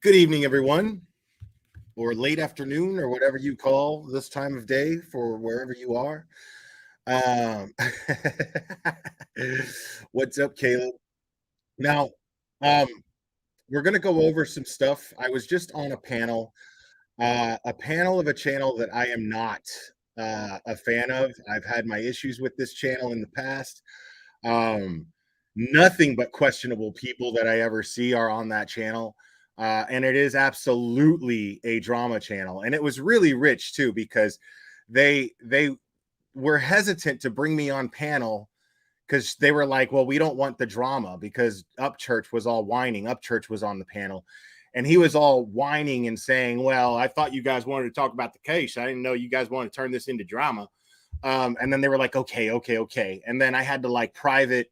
Good evening, everyone, or late afternoon, or whatever you call this time of day for wherever you are. Um, what's up, Caleb? Now, um, we're going to go over some stuff. I was just on a panel of a channel that I am not a fan of. I've had my issues with this channel in the past. Um, Nothing but questionable people that I ever see are on that channel. And it is absolutely a drama channel. And it was really rich too, because they were hesitant to bring me on panel because they were like, well, we don't want the drama because Upchurch was all whining. Upchurch was on the panel. And he was all whining and saying, well, I thought you guys wanted to talk about the case. I didn't know you guys wanted to turn this into drama. And then they were like, okay. And then I had to like private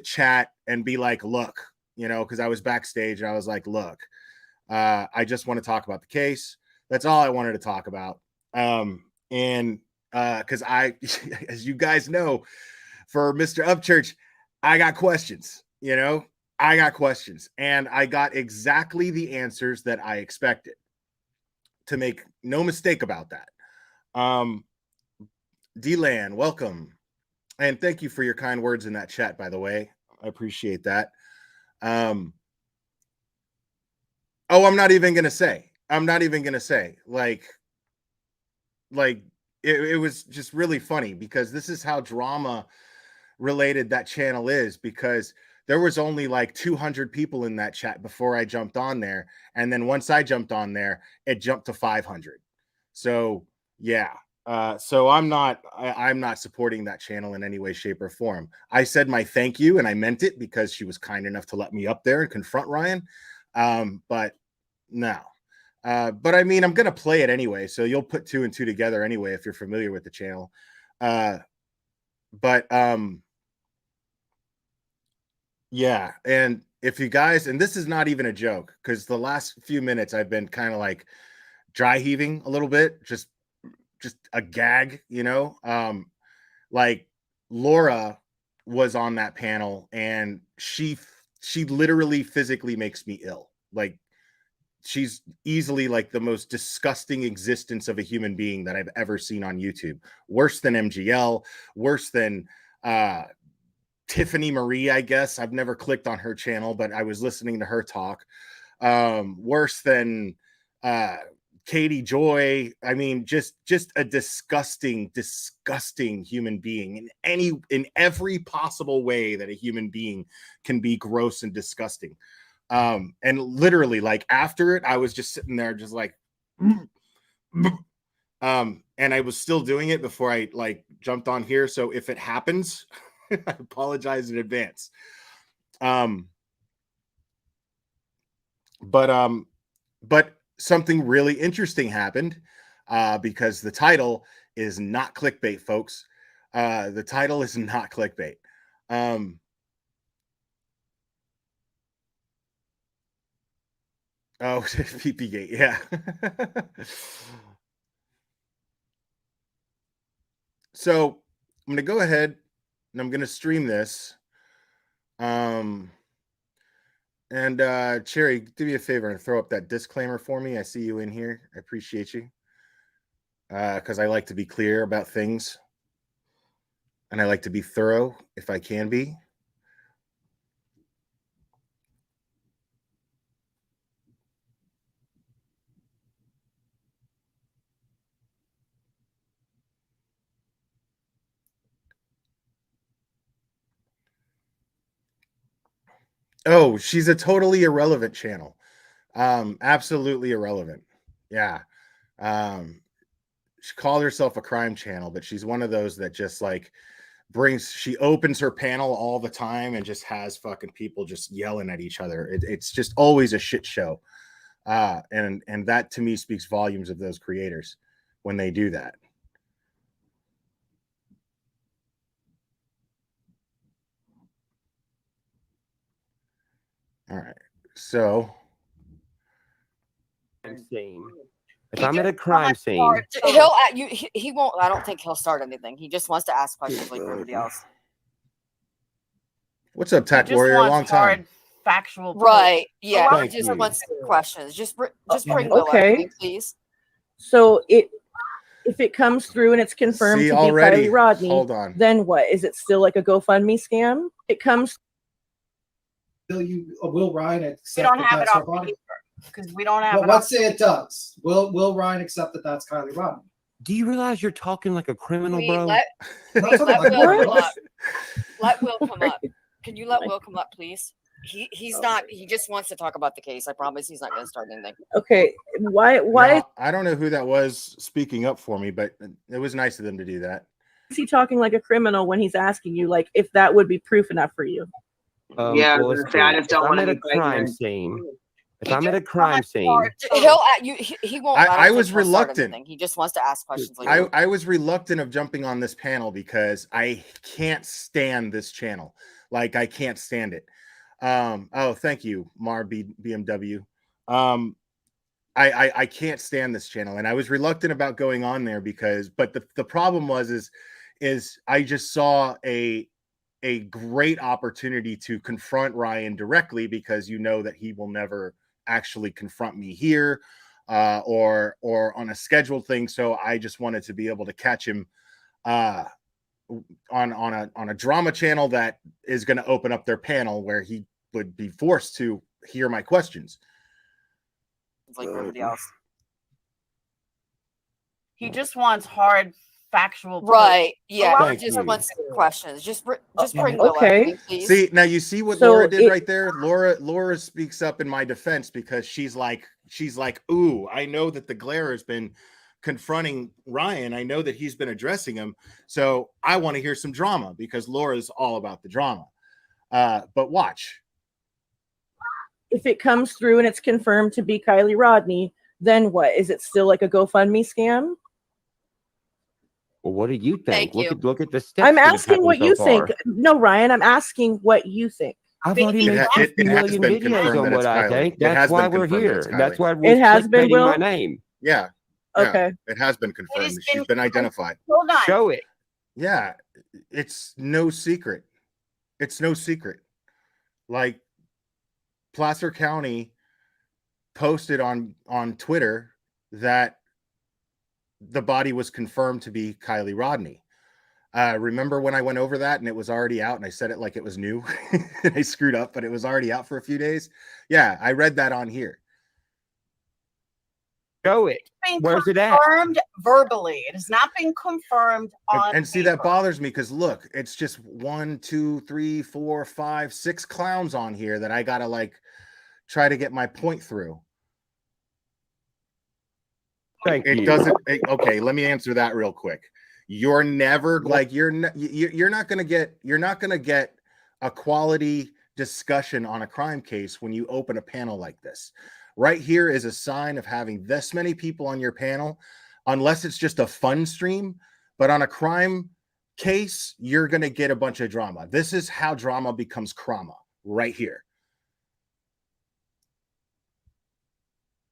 chat and be like, look, because I was backstage and I was like, look, I just want to talk about the case. That's all I wanted to talk about. And because I, as you guys know, for Mr. Upchurch, I got questions, I got questions, and I got exactly the answers that I expected, to make no mistake about that. D-Lan, welcome. And thank you for your kind words in that chat, by the way. I appreciate that. I'm not even going to say. Like it was just really funny because this is how drama related that channel is, because there was only like 200 people in that chat before I jumped on there. And then once I jumped on there, it jumped to 500. So yeah. So I'm not supporting that channel in any way, shape, or form. I said my thank you, and I meant it because she was kind enough to let me up there and confront Ryan. But no. But I mean, I'm gonna play it anyway, so you'll put two and two together anyway if you're familiar with the channel. Yeah, and if you guys, and this is not even a joke, because the last few minutes I've been kind of like dry heaving a little bit, just a gag, like Laura was on that panel and she literally physically makes me ill. Like, she's easily like the most disgusting existence of a human being that I've ever seen on YouTube. Worse than MGL, worse than Tiffany Marie, I guess. I've never clicked on her channel, but I was listening to her talk. Worse than Katie Joy. I mean, just a disgusting human being in every possible way that a human being can be gross and disgusting. And literally, like, after it, I was just sitting there just like and I was still doing it before I like jumped on here. So if it happens, I apologize in advance. But something really interesting happened, because the title is not clickbait, folks. The title is not clickbait. Oh, PP-gate, yeah. So I'm going to go ahead and I'm going to stream this. And Cherry, do me a favor and throw up that disclaimer for me. I see you in here. I appreciate you. Because I like to be clear about things. And I like to be thorough if I can be. Oh, she's a totally irrelevant channel. Absolutely irrelevant. Yeah. She called herself a crime channel, but she's one of those that just like she opens her panel all the time and just has fucking people just yelling at each other. It's just always a shit show. And that to me speaks volumes of those creators when they do that. All right. So scene. If I'm at a crime scene, he won't. I don't think he'll start anything. He just wants to ask questions like everybody else. What's up, Tack Warrior? Long time. factual proof. Right. Yeah. lot He of just you. wants questions. Just bring Okay. Will up to me, please. So if it comes through and it's confirmed See, to be already. Kylie Rodney, Hold on. then what? Is it still like a GoFundMe scam? It comes. Will Ryan accept We don't that have it that's her on body? because we don't have Well, it. let's say it does. Will Ryan accept that that's Kylie Rodney? Do you realize you're talking like a criminal, We bro? let That's let what Will I'm come up. Let Will come up. Can you let Will come up, please? He's not. He just wants to talk about the case. I promise he's not going to start anything. Okay. Why Now, I don't know who that was speaking up for me, but it was nice of them to do that. is he talking like a criminal when he's asking you like if that would be proof enough for you? Yeah, I was let's gonna say, I see. just don't If I'm wanna at a be pregnant. crime scene. If He I'm at a just crime scene, He'll. He won't. I, don't I think was he'll start reluctant. anything. He just wants to ask questions later. I was reluctant of jumping on this panel because I can't stand this channel. Like, I can't stand it. Oh, thank you, BMW. I can't stand this channel, and I was reluctant about going on there but the problem is I just saw a great opportunity to confront Ryan directly, because you know that he will never actually confront me here or on a scheduled thing. So I just wanted to be able to catch him on a drama channel that is going to open up their panel where he would be forced to hear my questions. It's like everybody else. He just wants hard factual proof. Right. Yeah. Thank He just you. wants questions. Just bring Will up to Okay. me, please. See, now you see what So Laura did right there. Laura speaks up in my defense because she's like, ooh, I know that the glare has been confronting Ryan. I know that he's been addressing him. So I want to hear some drama because Laura's all about the drama. But watch. If it comes through and it's confirmed to be Kylie Rodney, then what? Is it still like a GoFundMe scam? well, what do you think? Thank you. Look at the steps. I'm that have asking what happened you so think. far. No, Ryan, I'm asking what you think. I've already made It 50 has million been videos confirmed on that what it's I Kylie. think. It has That's why been we're confirmed that here. it's That's Kylie. why we're It has been, clickbaiting my Will? name. Yeah. Okay. It has been confirmed. has She's been been identified. Hold on. Show it. Yeah. It's no secret. It's no secret. Like, Placer County posted on Twitter that the body was confirmed to be Kylie Rodney. Remember when I went over that and it was already out and I said it like it was new? I screwed up, but it was already out for a few days. Yeah, I read that on here. Show it. Being Where's it at? confirmed verbally. It has not been confirmed on And see, that paper. bothers me because look, it's just 1, 2, 3, 4, 5, 6 clowns on here that I gotta like try to get my point through. Thank It you. doesn't. Okay, let me answer that real quick. You're never like you're not gonna get a quality discussion on a crime case when you open a panel like this. Right here is a sign of having this many people on your panel, unless it's just a fun stream. But on a crime case, you're gonna get a bunch of drama. This is how drama becomes crama right here.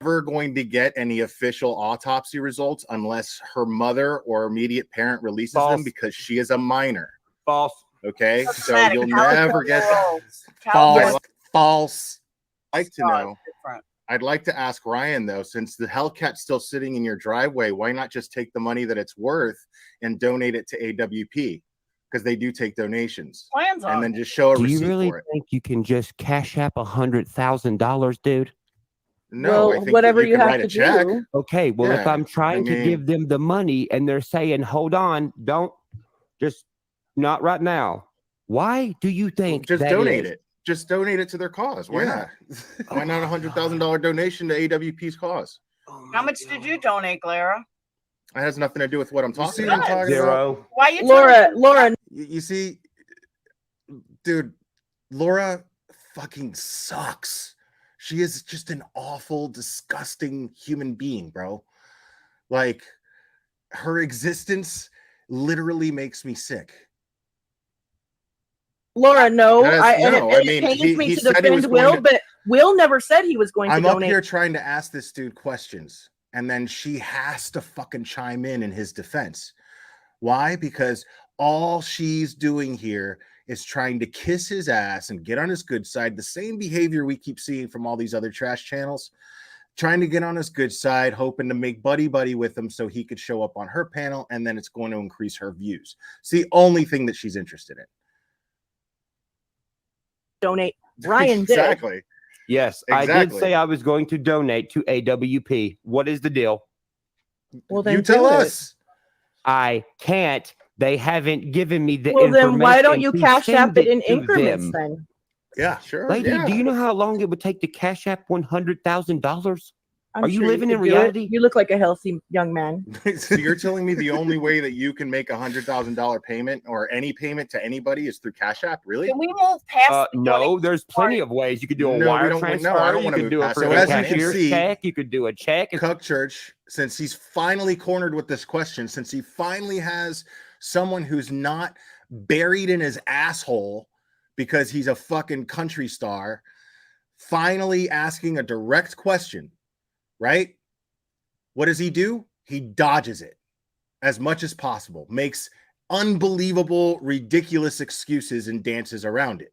Never going to get any official autopsy results unless her mother or immediate parent releases them False. because she is a minor. False. Okay, so Cosmetic. you'll California never get that. rules. California False. I'd like to laws know. different. I'd like to ask Ryan though, since the Hellcat's still sitting in your driveway, why not just take the money that it's worth and donate it to AWP? Because they do take donations, Plans and on then just show a Do you receipt really for it. think you can just cash app $100,000, dude? No, Well, I think whatever that you you can have write to a check. do. Okay, well, if Yeah, I'm trying to mean- give them the money and they're saying, hold on, don't, just not right now. Why do you think Just that donate is? it. Just donate it to their cause. Why not? Why not $100,000 donation to AWP's cause? How much did you donate, Clara? It has nothing to do with what I'm You talking see about. what I'm talking about? Zero. Why you Laura, You see, dude, Laura fucking sucks. She is just an awful, disgusting human being, bro. Like, her existence literally makes me sick. Laura, no. Yes, It mean, pains he me to said he was defend going Will, to- but Will never said he was going I'm to up donate. here trying to ask this dude questions, and then she has to fucking chime in his defense. Why? Because all she's doing here is trying to kiss his ass and get on his good side. The same behavior we keep seeing from all these other trash channels, trying to get on his good side, hoping to make buddy with him so he could show up on her panel, and then it's going to increase her views. It's the only thing that she's interested in. Donate. Ryan did. Exactly. Yes, I did Exactly. say I was going to donate to AWP. What is the deal? Well, then You tell do it. us. I can't. They haven't given me the Well, information. then why don't you to cash send app it in to increments them. then? Yeah, sure. Lady, yeah. do you know how long it would take to cash app $100,000? I'm Are you sure living in could do it. reality? You look like a healthy young man. So you're telling me the only way that you can make $100,000 payment or any payment to anybody is through Cash App? Really? Can we move past? the No, donation there's plenty of ways. You could do a No, we wire don't- no, I transfer. don't You wanna could move do a past it. So freaking as you can cashier's see, check. You could do a check. CuckChurch, since he's finally cornered with this question, since he finally has someone who's not buried in his asshole because he's a fucking country star, finally asking a direct question, right? What does he do? He dodges it as much as possible, makes unbelievable, ridiculous excuses and dances around it.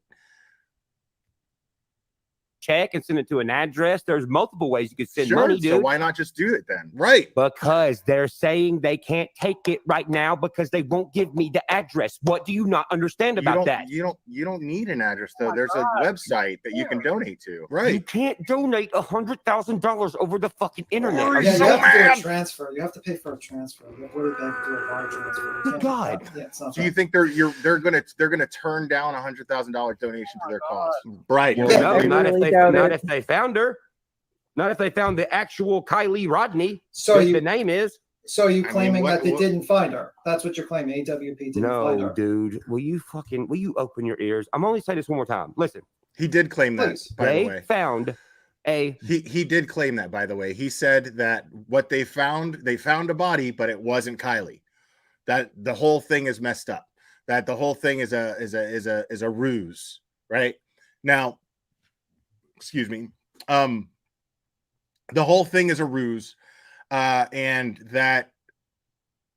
Check and send it to an address. There's multiple ways you could send Sure, money, dude. so why not just do it then? Right. Because they're saying they can't take it right now because they won't give me the address. What do you not understand about that? You don't need an address though. There's a website that you can donate to. You Right. can't donate $100,000 over the fucking internet. Are Yeah, you you so have to do mad. a transfer. You have to pay for a transfer. You have to go to the bank to do a wire transfer. You Good can't- God. Yeah, it's not Do you that. think they're gonna turn down $100,000 donation to their cause? Right. Well, Yeah, no, I not really if doubt not it. if they found her. Not if they found the actual Kylie Rodney. So that you the name is. So are you I mean, claiming what- that they what- didn't find her? That's what you're claiming. AWP didn't find No, her. dude. Will you open your ears? I'm only saying this one more time. Listen, He did claim that, Please. by the they way. found a He did claim that, by the way. He said that what they found a body, but it wasn't Kylie. That the whole thing is messed up. That the whole thing is a ruse, right? Now, excuse me. The whole thing is a ruse, and that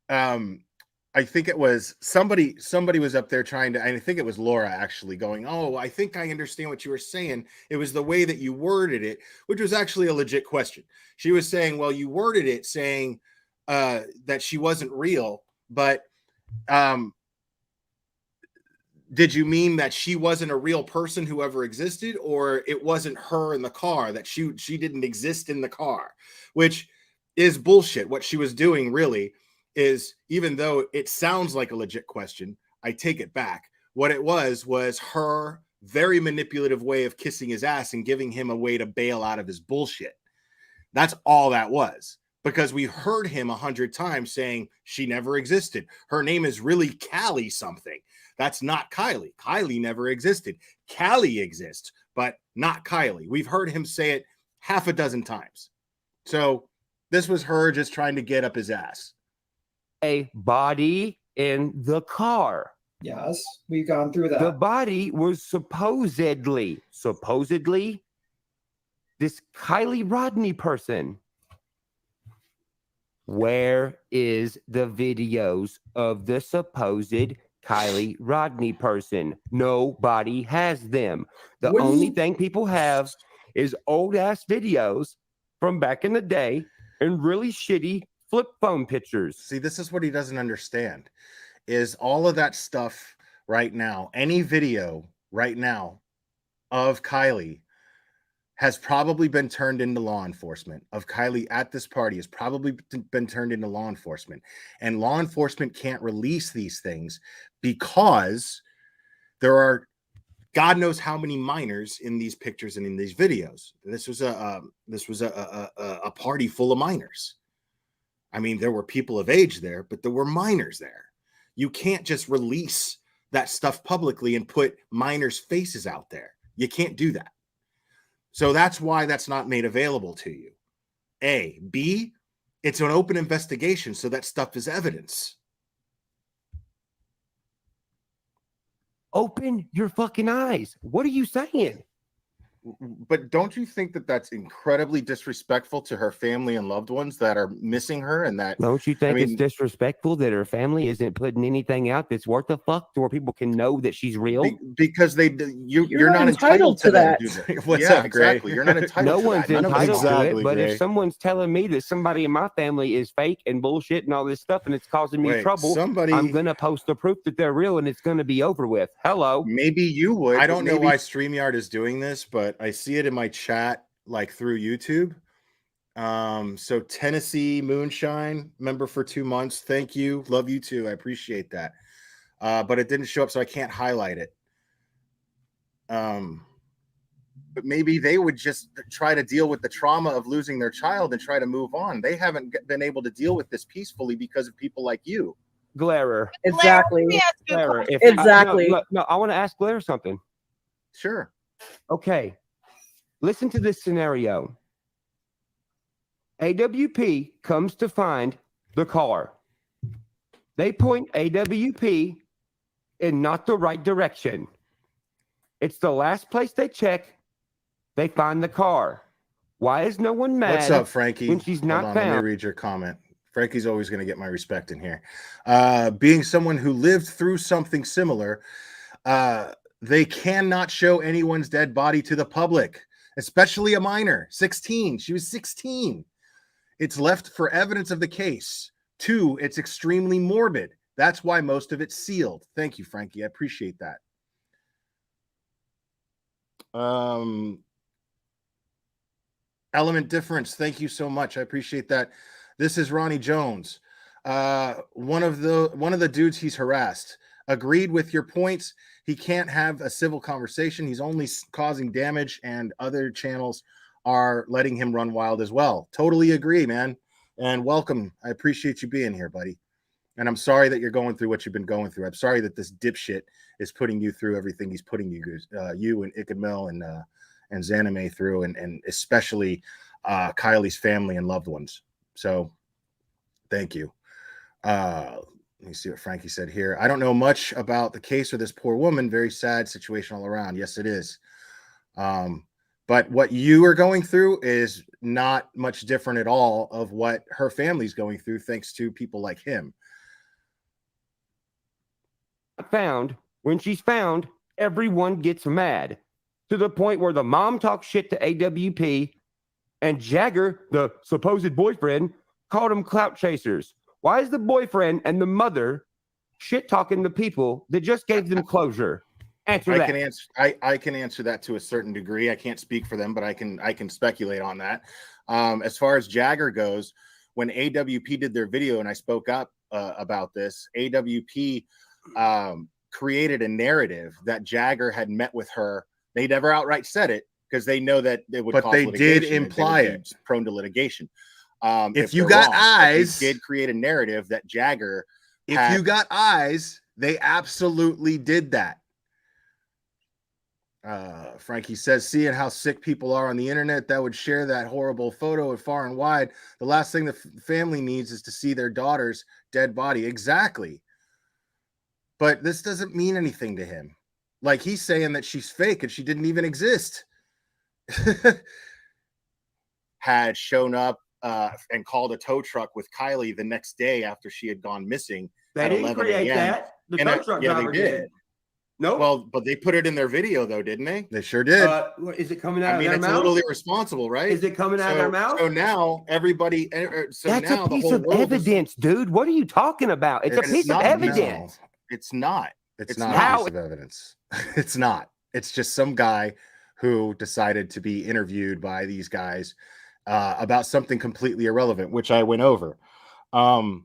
I think it was somebody was up there trying to, I think it was Laura actually going, "Oh, I think I understand what you were saying. It was the way that you worded it," which was actually a legit question. She was saying, "Well, you worded it saying that she wasn't real, but did you mean that she wasn't a real person who ever existed, or it wasn't her in the car, that she didn't exist in the car?" Which is bullshit. What she was doing really is, even though it sounds like a legit question, I take it back. What it was her very manipulative way of kissing his ass and giving him a way to bail out of his bullshit. That's all that was. Because we heard him 100 times saying she never existed. Her name is really Callie something. That's not Kylie. Kylie never existed. Callie exists, but not Kylie. We've heard him say it half a dozen times. So this was her just trying to get up his ass. a body in the car. Yes, we've gone through The that. body was supposedly this Kylie Rodney person. Where is the videos of the supposed Kylie Rodney person? Nobody has them. The Wouldn't only you- thing people have is old ass videos from back in the day and really shitty flip phone pictures. See, this is what he doesn't understand, is all of that stuff right now, any video right now of Kylie has probably been turned into law enforcement. Of Kylie at this party has probably been turned into law enforcement. And law enforcement can't release these things because there are God knows how many minors in these pictures and in these videos. This was a party full of minors. I mean, there were people of age there, but there were minors there. You can't just release that stuff publicly and put minors' faces out there. You can't do that. So that's why that's not made available to you. A. B. It's an open investigation, so that stuff is evidence. Open your fucking eyes. What are you saying? But don't you think that that's incredibly disrespectful to her family and loved ones that are missing her? And that, Don't you think it's mean- disrespectful that her family isn't putting anything out that's worth a fuck to where people can know that she's real? because you're not entitled to them, that. dude. What's Yeah, up, Gray? exactly. You're not entitled No to one's that. None of us entitled are. to it, Exactly, but Gray. if someone's telling me that somebody in my family is fake and bullshit and all this stuff and it's causing me Wait, trouble, somebody- I'm gonna post the proof that they're real and it's gonna be over with. Hello. Maybe you would. I but don't know maybe- why StreamYard is doing this, but I see it in my chat, like through YouTube. So Tennessee Moonshine, member for 2 months. Thank you. Love you too. I appreciate that. But it didn't show up, so I can't highlight it. But maybe they would just try to deal with the trauma of losing their child and try to move on. They haven't been able to deal with this peacefully because of people like you. Glare. Exactly. Let me ask you a Glare. question. Exactly. No, I want to ask Glare something. Sure. Okay. Listen to this scenario. AWP comes to find the car. They point AWP in not the right direction. It's the last place they check. They find the car. Why is no one mad? What's up, Frankie? when she's not Hold on, let me found? read your comment. Frankie's always going to get my respect in here. Being someone who lived through something similar, they cannot show anyone's dead body to the public, especially a minor. 16. She was 16. It's left for evidence of the case. 2, it's extremely morbid. That's why most of it's sealed. Thank you, Frankie. I appreciate that. Element difference. Thank you so much. I appreciate that. This is Ronnie Jones. One of the dudes he's harassed. Agreed with your points. He can't have a civil conversation. He's only causing damage, and other channels are letting him run wild as well. Totally agree, man. And welcome. I appreciate you being here, buddy. And I'm sorry that you're going through what you've been going through. I'm sorry that this dipshit is putting you through everything he's putting you and Ikadmil and Zanime through, and especially Kylie's family and loved ones. So thank you. Let me see what Frankie said here. I don't know much about the case of this poor woman. Very sad situation all around. Yes, it is. But what you are going through is not much different at all of what her family's going through, thanks to people like him. Found. When she's found, everyone gets mad to the point where the mom talks shit to AWP and Jagger, the supposed boyfriend, called them clout chasers. Why is the boyfriend and the mother shit talking the people that just gave them closure? Answer that. I can answer that to a certain degree. I can't speak for them, but I can speculate on that. As far as Jagger goes, when AWP did their video and I spoke up about this, AWP created a narrative that Jagger had met with her. They never outright said it because they know that it would. But they did imply it. Prone to litigation. If you got eyes, they did create a narrative that Jagger. If you got eyes, they absolutely did that. Frankie says, seeing how sick people are on the internet that would share that horrible photo far and wide. The last thing the family needs is to see their daughter's dead body. Exactly. But this doesn't mean anything to him. Like, he's saying that she's fake and she didn't even exist. Had shown up and called a tow truck with Kylie the next day after she had gone missing. They at didn't 11 create a.m. that. The tow truck driver did. No, well, but they put it in their video, though, didn't they? They sure did. Is it coming out of their it's mouth? a little irresponsible, right? Is it coming out of their mouth? So now everybody. So that's now a piece the whole of world evidence, dude. What are you talking about? It's a piece of evidence. No, it's not. It's not a piece of evidence. It's not. It's just some guy who decided to be interviewed by these guys about something completely irrelevant, which I went over. And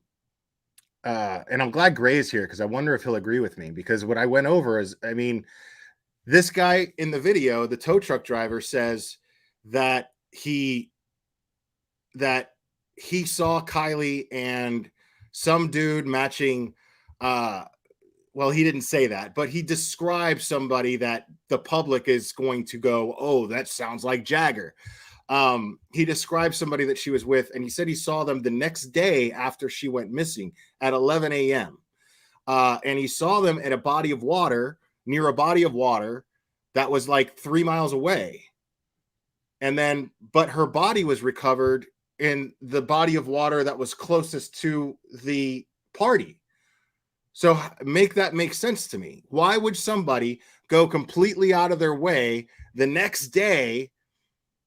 I'm glad Gray is here because I wonder if he'll agree with me, because what I went over is, I mean, this guy in the video, the tow truck driver, says that he saw Kylie and some dude matching. Well, he didn't say that, but he described somebody that the public is going to go, oh, that sounds like Jagger. He described somebody that she was with, and he said he saw them the next day after she went missing at 11 a.m. And he saw them at a body of water, near a body of water that was like 3 miles away. And then, but her body was recovered in the body of water that was closest to the party. So make that make sense to me. Why would somebody go completely out of their way the next day,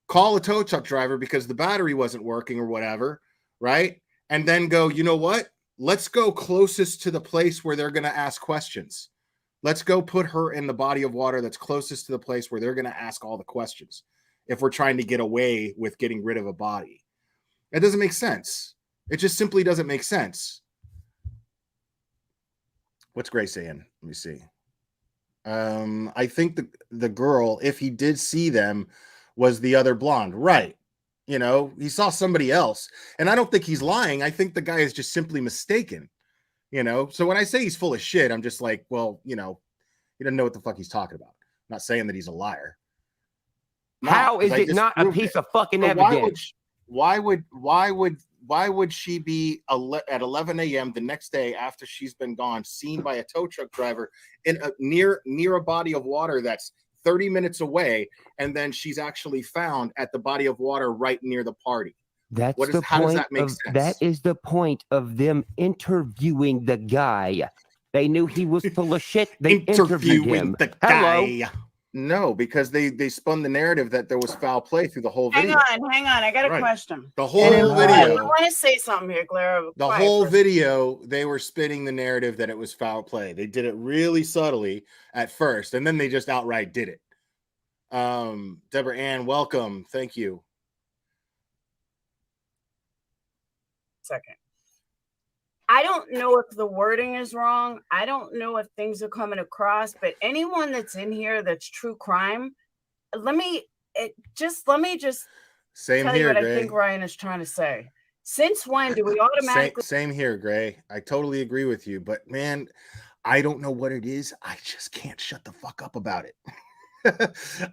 call a tow truck driver because the battery wasn't working or whatever, right? And then go, you know what? Let's go closest to the place where they're going to ask questions. Let's go put her in the body of water that's closest to the place where they're going to ask all the questions if we're trying to get away with getting rid of a body. It doesn't make sense. It just simply doesn't make sense. What's Gray saying? Let me see. I think the girl, if he did see them, was the other blonde. Right. You know, he saw somebody else. And I don't think he's lying. I think the guy is just simply mistaken. You know, so when I say he's full of shit, I'm just like, well, you know, he doesn't know what the fuck he's talking about. I'm not saying that he's a liar. How is it not a piece of fucking evidence? Why would she be at 11 a.m. the next day after she's been gone, seen by a tow truck driver in near a body of water that's 30 minutes away, and then she's actually found at the body of water right near the party? How does that make sense? That is the point of them interviewing the guy. They knew he was full of shit. They interviewed him. Hello. No, because they spun the narrative that there was foul play through the whole video. Hang on. I got a question. The whole video. I want to say something here, Clara. The whole video, they were spinning the narrative that it was foul play. They did it really subtly at first, and then they just outright did it. Deborah Ann, welcome. Thank you. Second. I don't know if the wording is wrong. I don't know if things are coming across, but anyone that's in here that's true crime, let me just Same tell here, you what Gray. I think Ryan is trying to say. Since when do we automatically same here, Gray. I totally agree with you, but man, I don't know what it is. I just can't shut the fuck up about it.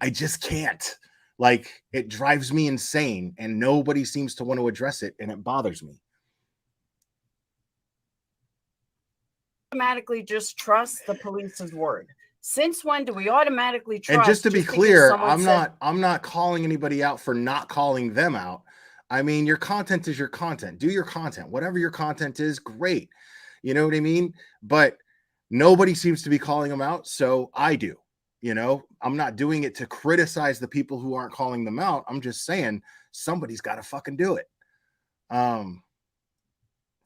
I just can't. Like, it drives me insane, and nobody seems to want to address it, and it bothers me. automatically just trust the police's word? Since when do we automatically trust? And just to be clear, I'm not calling anybody out for not calling them out. I mean, your content is your content. Do your content. Whatever your content is, great. You know what I mean? But nobody seems to be calling them out, so I do. You know, I'm not doing it to criticize the people who aren't calling them out. I'm just saying somebody's got to fucking do it.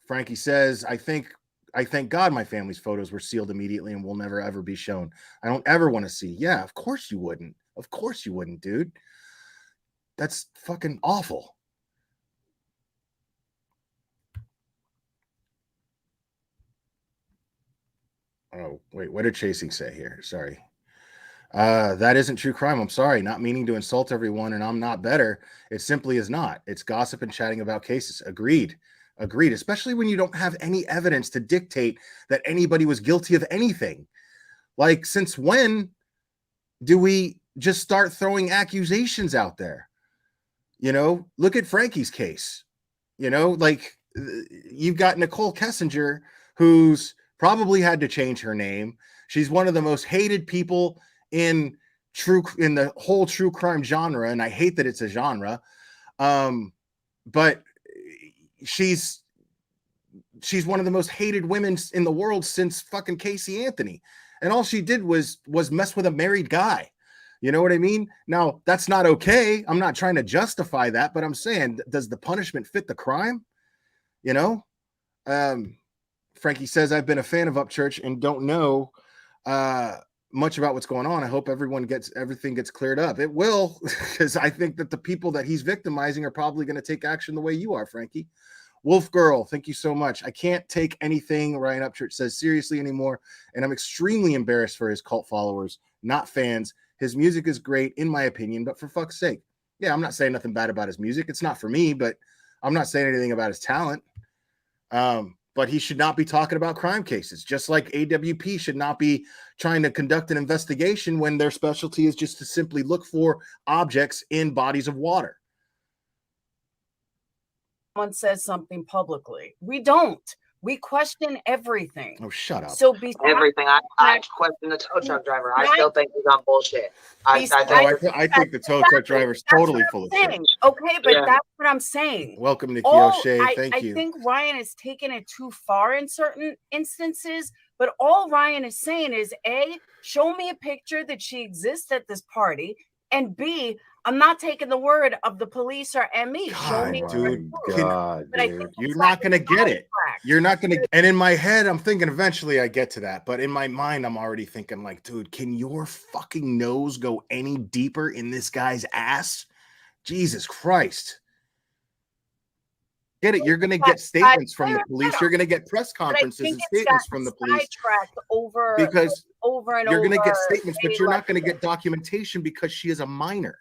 Frankie says, I thank God my family's photos were sealed immediately and will never ever be shown. I don't ever want to see. Yeah, of course you wouldn't. Of course you wouldn't, dude. That's fucking awful. Oh, wait, what did Chasing say here? Sorry. That isn't true crime. I'm sorry, not meaning to insult everyone, and I'm not better. It simply is not. It's gossip and chatting about cases. Agreed, especially when you don't have any evidence to dictate that anybody was guilty of anything. Like, since when do we just start throwing accusations out there? You know, look at Frankie's case. You know, like, you've got Nicole Kessinger, who's probably had to change her name. She's one of the most hated people in the whole true crime genre, and I hate that it's a genre. But she's one of the most hated women in the world since fucking Casey Anthony, and all she did was mess with a married guy. You know what I mean? Now, that's not okay. I'm not trying to justify that, but I'm saying, does the punishment fit the crime? You know? Frankie says, I've been a fan of Upchurch and don't know much about what's going on. I hope everything gets cleared up. It will, because I think that the people that he's victimizing are probably going to take action the way you are, Frankie. Wolf Girl, thank you so much. I can't take anything Ryan Upchurch says seriously anymore, and I'm extremely embarrassed for his cult followers, not fans. His music is great, in my opinion, but for fuck's sake. Yeah, I'm not saying nothing bad about his music. It's not for me, but I'm not saying anything about his talent. But he should not be talking about crime cases, just like AWP should not be trying to conduct an investigation when their specialty is just to simply look for objects in bodies of water. Someone says something publicly. We don't. We question everything. Oh, shut up. So besides Everything. I question the tow truck driver. I still think he's on bullshit. I think the tow truck driver's totally full of shit. Okay, but Yeah. that's what I'm saying. Welcome, Nikki O'Shea. Thank I you. think Ryan is taking it too far in certain instances, but all Ryan is saying is A, show me a picture that she exists at this party, and B, I'm not taking the word of the police or ME. Show me, dude. But I think You're not gonna get it. You're not gonna. And in my head, I'm thinking eventually I get to that, but in my mind, I'm already thinking like, dude, can your fucking nose go any deeper in this guy's ass? Jesus Christ. Get it? You're gonna get statements from the police. You're gonna get press conferences and statements from the police because you're gonna get statements, but you're not gonna get documentation because she is a minor.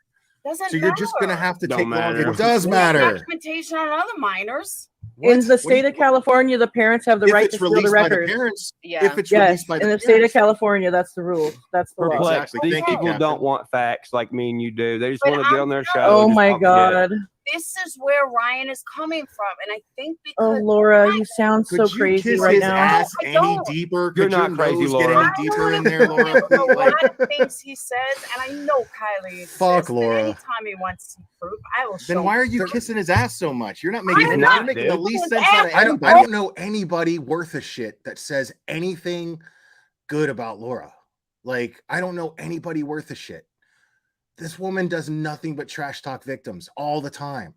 So you're just gonna have to take longer. It does matter. Documentation on other minors. In the state of California, the parents have the right to steal the records. If it's released by the in the state of California, that's the rule. That's the law. Perplexed. These people don't want facts like me and you do. They just want to get on their show. Oh my God. This is where Ryan is coming from, and I think because oh, Laura, you sound so crazy kiss right his now. ass any deeper? You're Could not your crazy, nose Laura. Get any deeper in there, Laura? a lot of things he says, and I know Kylie exists. Fuck, Laura. Anytime he wants some proof, I will show Then why are you him. kissing his ass so much? You're not making. I'm You're not, making dude. the least sense out of anybody. I don't know anybody worth a shit that says anything good about Laura. Like, I don't know anybody worth a shit. This woman does nothing but trash talk victims all the time.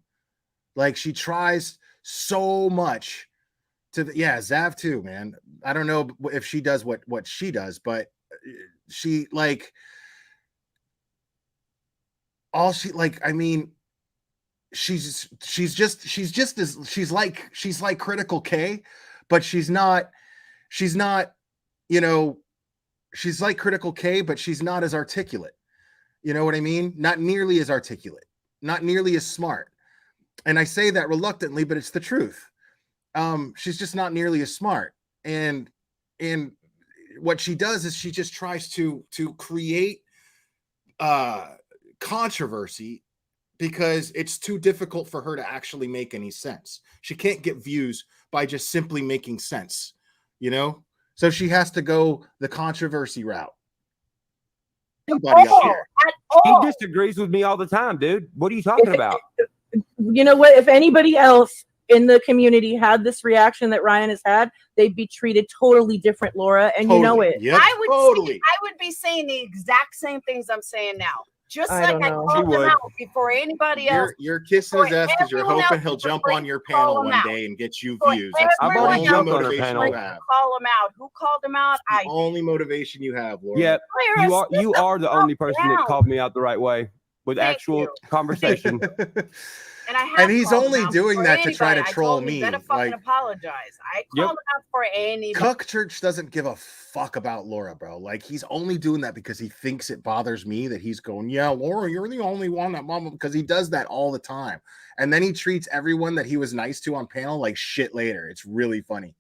Like, she tries so much to, Zav too, man. I don't know if she does what she does, but she like all she like. I mean, she's like Critical K, but she's not. You know, she's like Critical K, but she's not as articulate. You know what I mean? Not nearly as articulate, not nearly as smart. And I say that reluctantly, but it's the truth. She's just not nearly as smart. And what she does is she just tries to create controversy because it's too difficult for her to actually make any sense. She can't get views by just simply making sense, you know? So she has to go the controversy route. Anybody up here? He disagrees with me all the time, dude. What are you talking about? You know what? If anybody else in the community had this reaction that Ryan has had, they'd be treated totally different, Laura, and you know it. Yep, I would be saying the exact same things I'm saying now. Just I like I don't know. called him out before anybody else. You're kissing his ass because you're everyone hoping else he'll was jump afraid on your to call panel him one out. day and get you For views. That's the I've already only jumped on her motivation panel. you have. Call him out. Who called him out? The only motivation you have, Laura. Yeah, you are the only person that called me out the right way with Thank actual you. conversation. And he's called him only out doing for that to try to anybody. I troll told him, me. You better fucking Like, apologize. I called him out for anybody. CuckChurch doesn't give a fuck about Laura, bro. Like, he's only doing that because he thinks it bothers me that he's going, yeah, Laura, you're the only one that mama, because he does that all the time. And then he treats everyone that he was nice to on panel like shit later. It's really funny.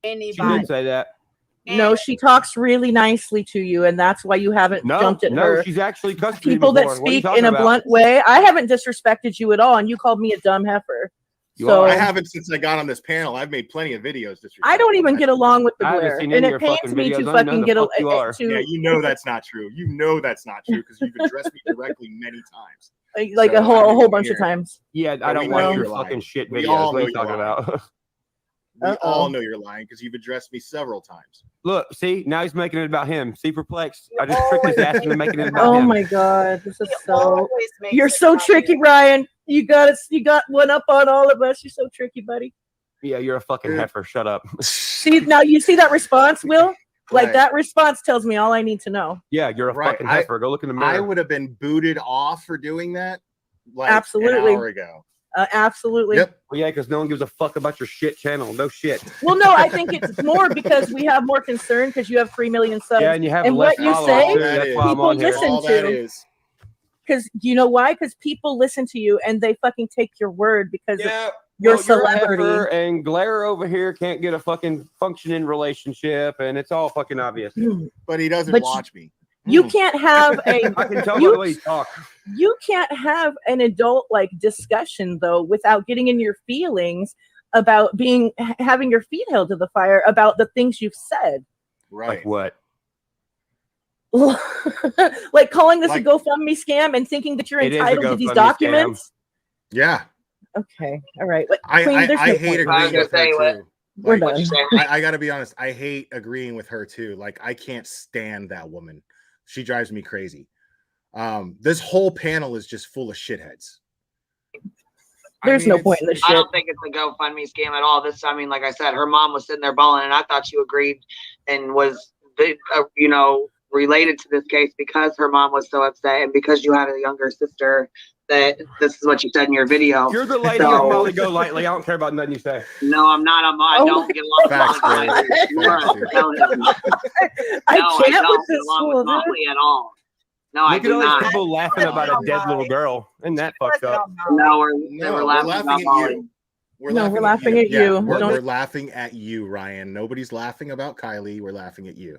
She did say that. No, she talks really nicely to you, and that's why you haven't jumped at her. No, she's actually cussed me People that before. What are you speak talking in a about? blunt way. I haven't disrespected you at all, and you called me a dumb heifer. I haven't since I got on this panel. I've made plenty of videos. I don't even get along with the I haven't Blair, seen and any it of your pains fucking me videos. to I don't fucking know who get the fuck you are. Yeah, you know that's not true. You know that's not true because you've addressed me directly many times. like a whole bunch of times. Yeah, I don't watch your fucking shit videos. What are you talking about? We all know you're lying because you've addressed me several times. Look, see, now he's making it about him. See, perplexed. I just tricked his ass into making it about him. Oh my god, this is so. You're so tricky, Ryan. You got one up on all of us. You're so tricky, buddy. Yeah, you're a fucking heifer. Shut up. See, now you see that response, Will? Like Right. that response tells me all I need to know. Yeah, you're a fucking heifer. Go look in the mirror. I would have been booted off for doing that like Absolutely. an hour ago. Absolutely. Yep. Well, yeah, because no one gives a fuck about your shit channel. No shit. Well, no, I think it's more because we have more concern because you have 3 million subs. Yeah, and you have and less what you followers, say, too. That's why I'm people on here. listen All that to. is. Because you know why? Because people listen to you and they fucking take your word because Yeah. of your Well, you're a celebrity. heifer and Glare over here can't get a fucking functioning relationship, and it's all fucking obvious. But he doesn't But watch me. You can't have a I can tell by the way you talk. you can't have an adult like discussion though without getting in your feelings about having your feet held to the fire about the things you've said. Right. Like what? Like calling this Like- a GoFundMe scam and thinking that you're It is a entitled to these GoFundMe documents. Yeah. Okay, all right. But I Queen, there's no hate point. agreeing with her too. We're Like, done. I got to be honest. I hate agreeing with her too. Like, I can't stand that woman. She drives me crazy. This whole panel is just full of shitheads. There's no point in this I shit. don't think it's a GoFundMe scam at all. This, I mean, like I said, her mom was sitting there bawling, and I thought you agreed and was, related to this case because her mom was so upset and because you had a younger sister. That this is what you said in your video. You're the lady of Molly Go Lightly. I don't care about nothing you say. No, I'm not. I don't get along Facts, with Molly. Facts, You are dude. telling him. I No, can't don't with get this along fool, with dude. Molly at all. No, I Look at do all these not. people laughing about a dead little girl. Isn't that fucked up? No, No, we're we're laughing laughing about at Molly. you. We're laughing at you. We're Don't- laughing at you, Ryan. Nobody's laughing about Kylie. We're laughing at you.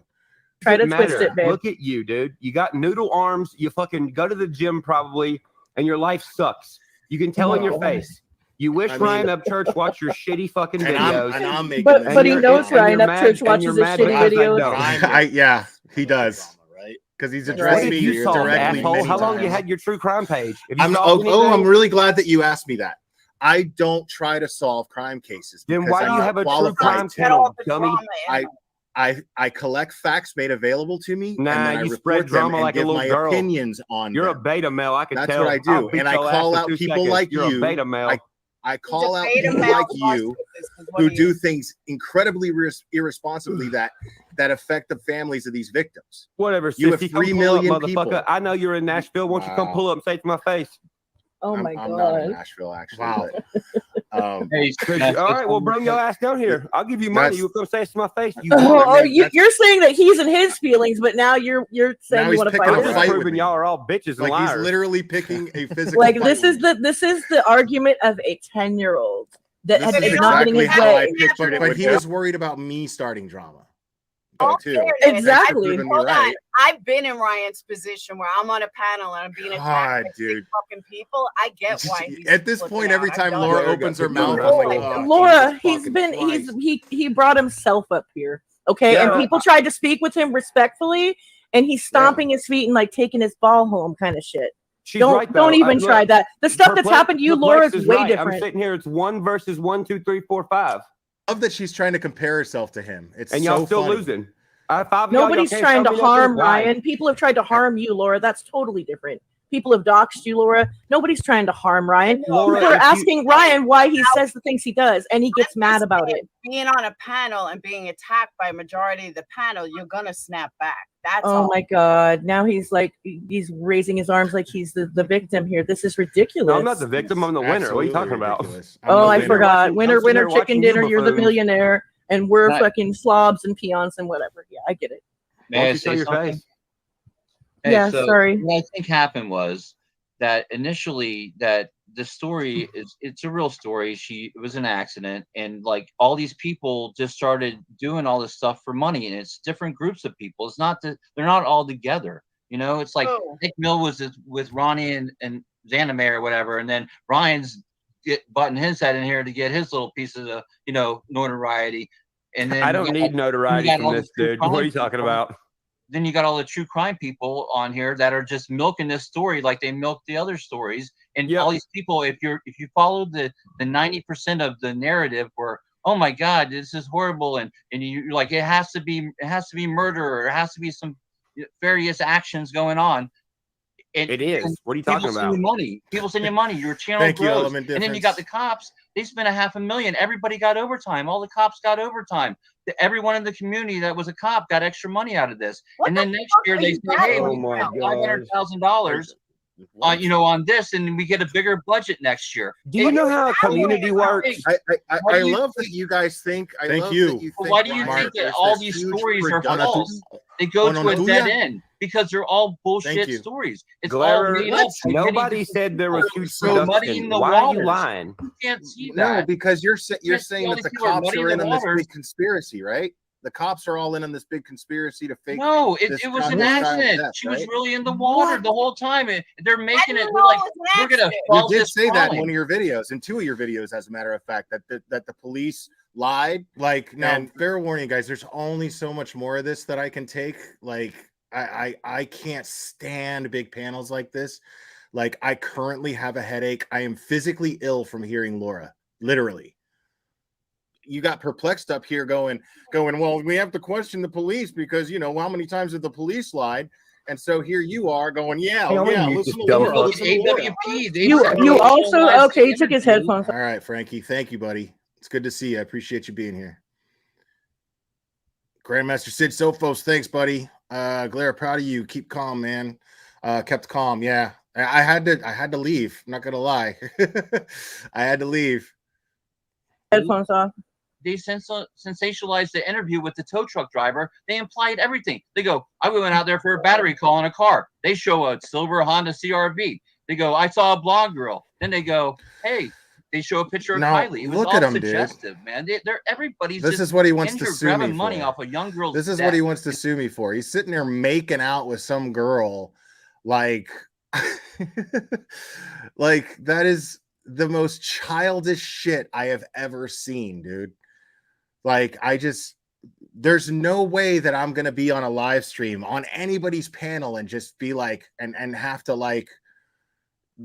Try to Doesn't twist matter. it, babe. Look at you, dude. You got noodle arms. You fucking go to the gym probably, and your life sucks. You can tell in your No. face. You wish I mean- Ryan Upchurch watched your shitty fucking And videos. I'm making But this but he you're- knows and Ryan you're mad- Upchurch and watches you're his mad shitty because I videos. don't. yeah, he does. Right? Because he's Right. What addressed have me you solved, directly. asshole? many How long you times. had your true crime page? Have you I'm solved I'm anything? really glad that you asked me that. I don't try to solve crime cases. Then because why do I'm you not have a true qualified crime to. channel, dummy? I collect facts made available to me, Nah, and then I you spread report them drama and like a give little my girl. opinions on You're a them. beta male. I can That's tell. what I do. I'll beat And I your ass call in out 2 people seconds. like You're you. a beta male. I call out people like you who do things incredibly irresponsibly that affect the families of these victims. Whatever. You have sissy, come 3 pull million up, motherfucker. people. I know you're in Nashville. Won't you come Wow. pull up and say it to my face? Oh I'm my not in god. Nashville, actually. Wow. But, Hey, All right, well, bring your ass down here. I'll give you money. That's- You'll come say it to my face. You Oh, want it. man, you're saying that he's in his feelings, but now you're Now saying you he's want to picking fight I'm a him? just fight with proving me. y'all are all bitches and like he's liars. literally picking a physical Like fight this is with me. this is the argument of a 10-year-old that This is is not getting exactly his how I way. pictured it. But would he go. was worried about me starting drama. All Too. fairness, Exactly. Proving me Hold on. right. I've been in Ryan's position where I'm on a panel and I'm being attacked God, by dude. big fucking people. I get why he's At this flipping point, out. every I've time done Laura it. opens her Good mouth, Lord. I'm like, Laura, oh, Laura, Jesus he's fucking been Christ. he brought himself up here. Okay. Yeah. And people tried to speak with him respectfully, and he's stomping his feet and like taking his ball home kind of shit. She's Don't right, though. don't even Look, try that. The stuff that's Perplex- happened to you, Perplex Laura, is way right. I'm different. sitting here. It's 1 versus 1, 2, 3, 4, 5, love that she's trying to compare herself to him. It's and y'all so still funny. losing. 5 of y'all Nobody's can't trying show to me nothing. harm Why? Ryan. People have tried to harm you, Laura. That's totally different. People have doxed you, Laura. Nobody's trying to harm Ryan. Laura, People are if you- asking Ryan why he says the things he does, and he gets I'm mad just about saying, it. Being on a panel and being attacked by a majority of the panel, you're gonna snap back. That's Oh all. my God. Now he's like, he's raising his arms like he's the victim here. This is ridiculous. No, I'm not the victim. I'm the winner. What are you talking Absolutely about? ridiculous. I'm Oh, the I winner. forgot. watching- Winner, I'm sitting winner, here chicken watching you dinner. You're the buffoons. millionaire, and we're Right. fucking slobs and peons and whatever. Yeah, I get it. Why May don't I you show say your something? face? Hey, Yeah, so sorry. what I think happened was that initially that the story it's a real story. It was an accident, and like all these people just started doing all this stuff for money, and it's different groups of people. It's not that they're not all together. You know, it's like Oh. Nick Mill was with Ronnie and Xanamare or whatever, and then Ryan's butting his head in here to get his little piece of notoriety. And then I you don't got- need notoriety got from all the this, true dude. What are crime you talking people. about? Then you got all the true crime people on here that are just milking this story like they milk the other stories. And Yep. all these people, if you follow the 90% of the narrative where, oh my God, this is horrible, and you're like, it has to be murder, or it has to be some various actions going on. And It is. What are you people talking send about? you money. People send you money. Your channel Thank you, grows. Element And then you got the Difference. cops. They spent $500,000. Everybody got overtime. All the cops got overtime. Everyone in the community that was a cop got extra money out of this. What And the then next fuck year are they you say, hey, talking we about? spent Oh my gosh. $500,000 on this, and we get a bigger budget next year. Do you know how a community works? I love that you guys think. Thank Well, why do you Mark, think that there's all this these huge stories are production- false? They go Oh, no, to a no, dead yeah. end because they're all bullshit you. stories. It's Glare, all made up. nobody said there was huge So muddying production. the Why are you waters. lying? You can't see No, that. because you're Can't see saying all that the these people are cops muddying are in the on this waters. big conspiracy, right? The cops are all in on this big conspiracy to fake. No, this it was an child accident. death, She was right? really in the water What? the whole time. And they're making I it didn't we're know like, it was an we're gonna accident. You follow did this say that in crime. one of your videos, in 2 of your videos, as a matter of fact, that the police lied. Like, now, fair warning, guys, there's only so much more of this that I can take. Like, I can't stand big panels like this. Like, I currently have a headache. I am physically ill from hearing Laura, literally. You got perplexed up here going, well, we have to question the police because, you know, how many times did the police lied? And so here you are going, yeah, Hey, I'm gonna yeah, mute listen this to dumb Laura, fuck. listen to Laura. AWP. They You said you they also analyzed okay? the He took his interview. headphones. All right, Frankie. Thank you, buddy. It's good to see you. I appreciate you being here. Grandmaster Sid Sophos, thanks, buddy. Glare, proud of you. Keep calm, man. Kept calm. Yeah. I had to leave. I'm not gonna lie. I had to leave. Headphones off. They sensationalized the interview with the tow truck driver. They implied everything. They go, I went out there for a battery call in a car. They show a silver Honda CRV. They go, I saw a blonde girl. Then they go, hey, they show a picture of Now, Kylie. It was look all at 'em, dude. suggestive, man. They're everybody's This just is what he wants in to here sue me grabbing money for. off a young girl's This is death. what he wants to sue me for. He's sitting there making out with some girl, like, like that is the most childish shit I have ever seen, dude. Like, there's no way that I'm gonna be on a live stream on anybody's panel and just be like, and have to like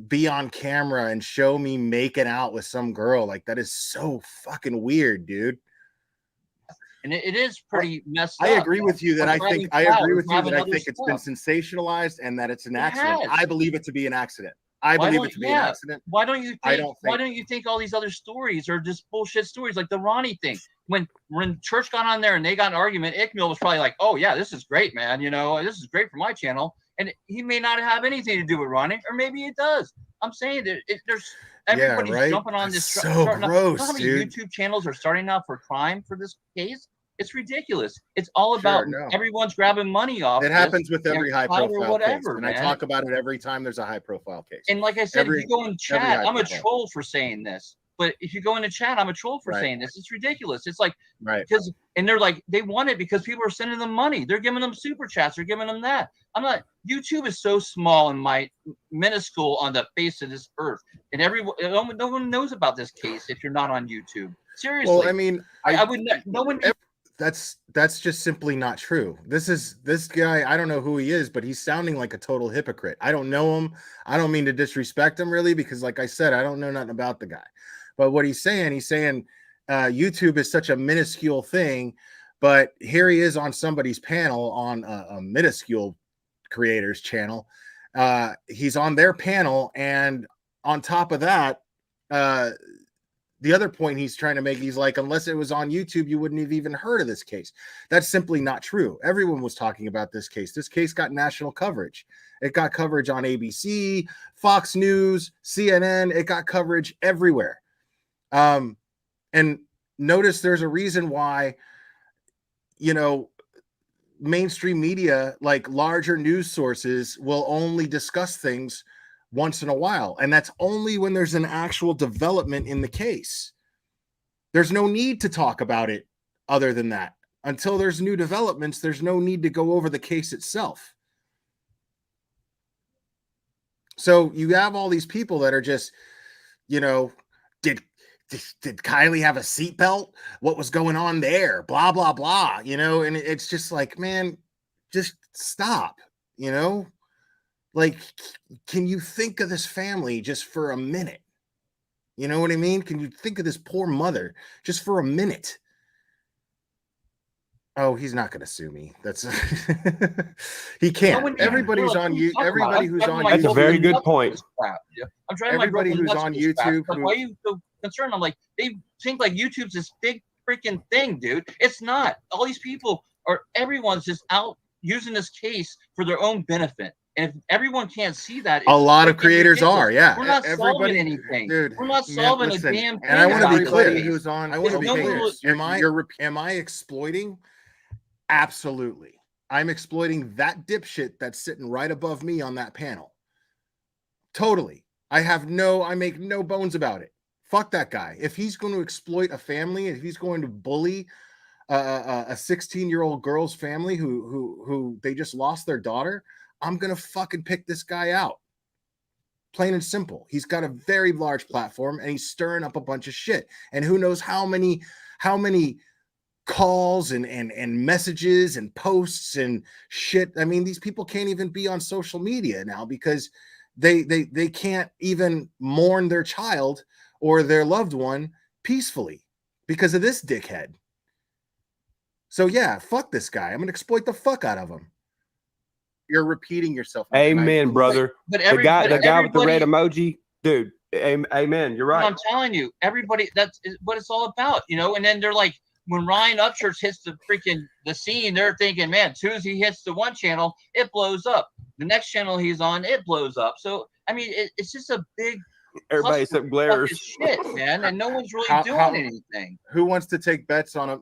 be on camera and show me making out with some girl. Like, that is so fucking weird, dude. And it is pretty messed up. I agree with you that We're I think driving I cars, agree with you driving that I other think it's been stuff. sensationalized and that it's an It accident. has. I believe it to be an accident. I Why believe don't- it to be an yeah. accident. Why don't you think? I don't Why think- don't you think all these other stories are just bullshit stories, like the Ronnie thing? When Church got on there and they got an argument, Ickmill was probably like, "Oh yeah, this is great, man. You know, this is great for my channel." And he may not have anything to do with Ronnie, or maybe it does. I'm saying that there's everybody's right? jumping on That's this. so starting up- gross, you know how many dude. YouTube channels are starting out for crime for this case? It's ridiculous. It's all about no. everyone's grabbing money off. It this, happens with you know, every high clout or profile whatever, case. And man. I talk about it every time there's a high profile case. And like I said, if you go in chat, high I'm a profile. troll for saying this. But if you go into chat, I'm a troll for Right. saying this. It's ridiculous. It's like, Right. because, and they're like, they want it because people are sending them money. They're giving them super chats. They're giving them that. I'm not, YouTube is so small and minuscule on the face of this earth. And no one knows about this case if you're not on YouTube. Seriously. Well, I mean, I would, no one. that's just simply not true. This guy, I don't know who he is, but he's sounding like a total hypocrite. I don't know him. I don't mean to disrespect him really, because like I said, I don't know nothing about the guy. But what he's saying YouTube is such a minuscule thing, but here he is on somebody's panel on a minuscule creator's channel. He's on their panel, and on top of that, the other point he's trying to make, he's like, unless it was on YouTube, you wouldn't have even heard of this case. That's simply not true. Everyone was talking about this case. This case got national coverage. It got coverage on ABC, Fox News, CNN. It got coverage everywhere. And notice there's a reason why, you know, mainstream media, like larger news sources, will only discuss things once in a while, and that's only when there's an actual development in the case. There's no need to talk about it other than that. Until there's new developments, there's no need to go over the case itself. So you have all these people that are just, you know, did Kylie have a seatbelt? What was going on there? Blah, blah, blah, you know, and it's just like, man, just stop, you know? Like, can you think of this family just for a minute? You know what I mean? Can you think of this poor mother just for a minute? Oh, he's not going to sue me. That's he can't. Everybody's on you. Everybody who's on That's a very good point. I'm trying Everybody who's on YouTube. Like, why are you so concerned? I'm like, they think like YouTube's this big freaking thing, dude. It's not. All these people everyone's just out using this case for their own benefit. And if everyone can't see that, a lot of creators ridiculous. are, yeah. We're not solving anything. Dude, we're not solving listen, a damn thing. And I want to be clear. Who's on? I want to be clear. Am I exploiting? Absolutely. I'm exploiting that dipshit that's sitting right above me on that panel. Totally. I make no bones about it. Fuck that guy. If he's going to exploit a family, if he's going to bully a 16-year-old girl's family who they just lost their daughter, I'm gonna fucking pick this guy out. Plain and simple. He's got a very large platform and he's stirring up a bunch of shit. And who knows how many calls and messages and posts and shit. I mean, these people can't even be on social media now because they can't even mourn their child or their loved one peacefully because of this dickhead. So yeah, fuck this guy. I'm gonna exploit the fuck out of him. You're repeating yourself. Amen, brother. But The guy with the red everybody- emoji, dude. Amen. You're right. I'm telling you, everybody, that's what it's all about, you know. And then they're like, when Ryan Upchurch hits the scene, they're thinking, man, as soon as he hits the one channel, it blows up. The next channel he's on, it blows up. So I mean, it's just a big Everybody except glares. shit, man, and no one's really doing anything. Who wants to take bets on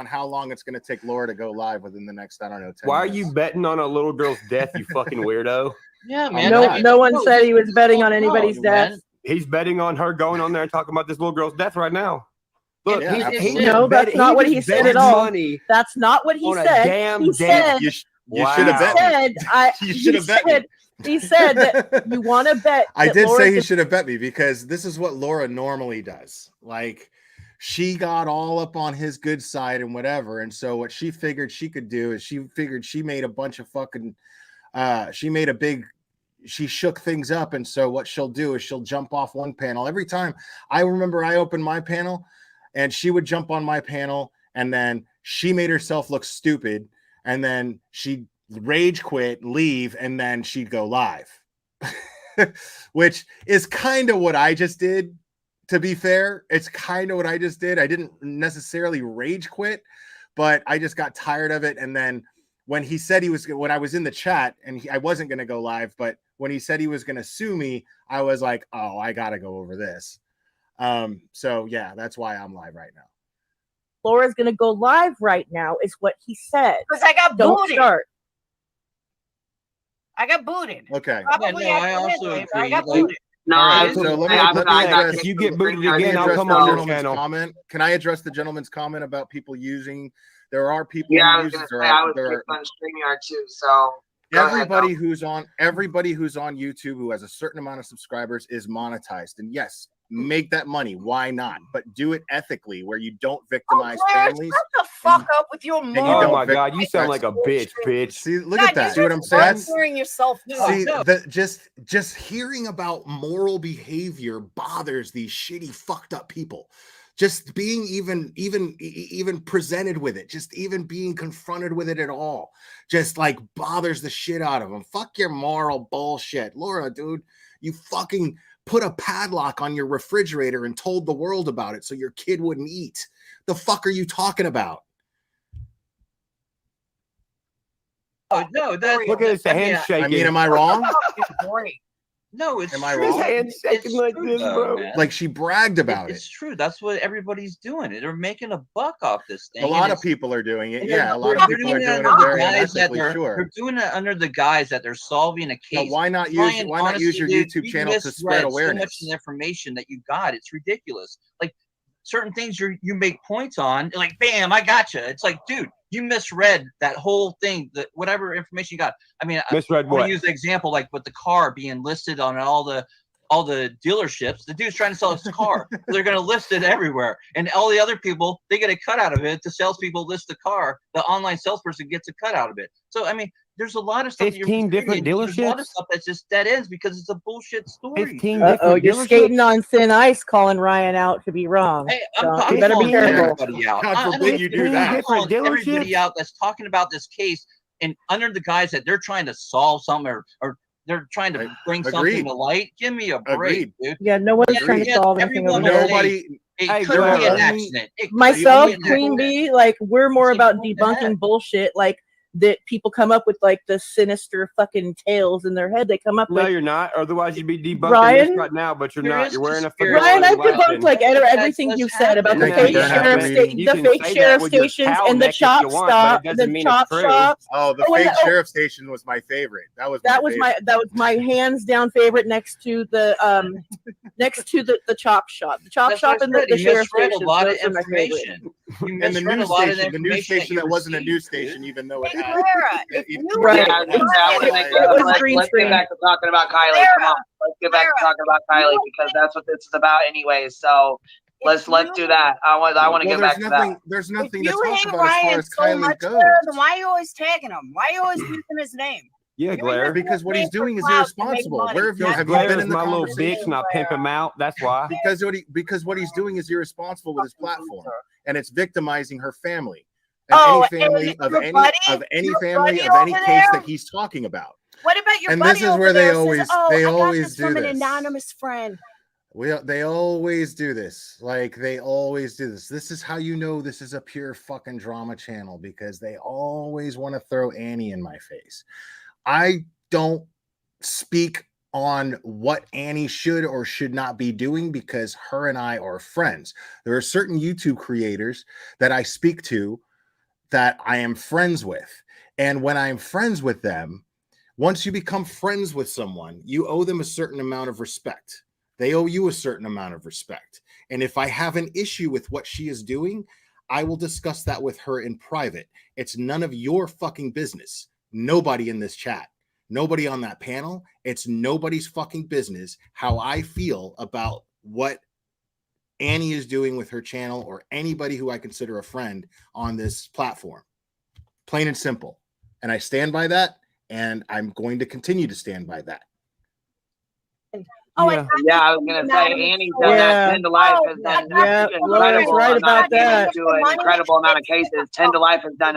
how long it's going to take Laura to go live within the next, I don't know, 10 Why minutes. are you betting on a little girl's death, you fucking weirdo? Yeah, man. No one said he was betting on anybody's death. He's betting on her going on there and talking about this little girl's death right now. Look, Yeah, no, that's not what he said at all. That's not what he said. He said, you should have bet. You should have bet me. He said that you want to bet. I did say he should have bet me because this is what Laura normally does. Like, she got all up on his good side and whatever. And so what she figured she could do is she figured she made a bunch of fucking, she shook things up. And so what she'll do is she'll jump off one panel. Every time I remember I opened my panel and she would jump on my panel and then she made herself look stupid. And then she'd rage quit, leave, and then she'd go live, which is kind of what I just did. To be fair, it's kind of what I just did. I didn't necessarily rage quit, but I just got tired of it. And then when he said when I was in the chat and I wasn't going to go live, but when he said he was going to sue me, I was like, oh, I got to go over this. So yeah, that's why I'm live right now. Laura's going to go live right now is what he said. Because I got Don't booted. start. I got booted. Okay. Probably I also accidentally, but I agree. got Like, booted. No, right, so let me address, if you get booted Can I again, I'll address come the on your gentleman's channel. comment? Can I address the gentleman's comment about people using? There are people. Yeah, I who was use, gonna say I was kicked on StreamYard too. So everybody who's on YouTube who has a certain amount of subscribers is monetized, and yes, make that money. Why not? But do it ethically, where you don't victimize families. Shut the fuck up with your you mom. Oh my God, you sound like a bitch. See, look at that. See what I'm saying? That's yourself. See, just hearing about moral behavior bothers these shitty, fucked up people. Just being even presented with it, just even being confronted with it at all, just like bothers the shit out of them. Fuck your moral bullshit, Laura, dude. You fucking put a padlock on your refrigerator and told the world about it so your kid wouldn't eat. The fuck are you talking about? oh no, that's Look at his hand shaking. I mean, am I wrong? no, it's Am I true. wrong? His hand shaking It's like true, this, though, bro. man. Like she bragged about It's it. true. That's what everybody's doing. They're making a buck off this thing. A lot and of people are doing it. and Yeah, they're- a lot of they're people are doing under it the very guise that unethically, they're sure. doing it under the guise that they're solving a Now, case. why not Ryan, use your honestly, dude, YouTube you channel to spread misread awareness? So much of the information that you got, it's ridiculous. Like certain things you make points on, like bam, I gotcha. It's like, dude, you misread that whole thing. That whatever information you got. I mean, Misread I want what? to use the example like with the car being listed on all the dealerships. The dude's trying to sell his car. So they're going to list it everywhere. And all the other people, they get a cut out of it. The salespeople list the car. The online salesperson gets a cut out of it. So, I mean, there's a lot of stuff. 15 different There's a lot of dealerships? stuff that's just dead ends because it's a bullshit story. 15 Uh-oh, different you're dealerships? skating on thin ice calling Ryan out to be wrong. Hey, You better be calling careful. everybody out. God forbid you do that. I'm calling Different everybody dealerships? out that's talking about this case and under the guise that they're trying to solve something or they're trying to bring something Agreed. to light. Give me a break, Agreed. dude. Yeah, no one's trying to Yes, solve anything over everyone here. knows. Nobody. It Hey, could be Glenn, an only- accident. It could Myself, be an Queen accident. Bee, like we're more It's about like, what the debunking heck? bullshit like that people come up with like the sinister fucking tales in their head. They come up No, with you're not. Otherwise, you'd be debunking Ryan? this right now, but you're There not. is You're wearing a conspiracy. Ryan, I've fedora debunked like everything That's you said about the Thank fake you, Glenn. sheriff You station, can the fake say that sheriff with your stations, towel and the neck if chop you want, but stop, it doesn't the mean chop it's true. shops. Oh, the Oh, and fake the- sheriff station was my favorite. That was That was my hands down favorite next to the chop shop. The chop That's shop what I and the said. He sheriff misread station. a lot of Those are my favorite. information. You And the misread a news lot of station, the news information station you that wasn't a received, news dude. station, even though it Hey, had. Clara, it- if it- you Right. Yeah, were- I want to make It was let's green get screen. back to talking about Kylie. Come on, let's get back to talking about Kylie because that's what this is about, anyways. So let's do that. I want to Well, get there's back to nothing. that. There's If nothing to you talk hate about as far Ryan as so Kylie much, goes. Clara, then why are you always tagging him? Why are you always using his name? Yeah, You're Glare. using Because his what name he's for doing is clout to make irresponsible. money. Where have you Because have you Glare been is in the my little conversation? bitch and I pimp him out. That's why. Because what he's doing is irresponsible with his platform, and it's victimizing her family Oh, and any family and of your any buddy? of any Your family buddy of any over case there? that he's talking about. What about your And buddy this is over where they there always- says, "Oh, they I got always this do from an this. anonymous friend." They always do this. Like they always do this. This is how you know this is a pure fucking drama channel because they always want to throw Annie in my face. I don't speak on what Annie should or should not be doing because her and I are friends. There are certain YouTube creators that I speak to that I am friends with. And when I'm friends with them, once you become friends with someone, you owe them a certain amount of respect. They owe you a certain amount of respect. And if I have an issue with what she is doing, I will discuss that with her in private. It's none of your fucking business. Nobody in this chat, nobody on that panel, it's nobody's fucking business how I feel about what Annie is doing with her channel or anybody who I consider a friend on this platform. Plain and simple. And I stand by that, and I'm going to continue to stand by that. Oh, Yeah. Yeah, I was gonna say Annie's done that. 10 to Life has done Yeah, an Laura's incredible right amount about of cases that. to an incredible amount of cases. 10 to Life has done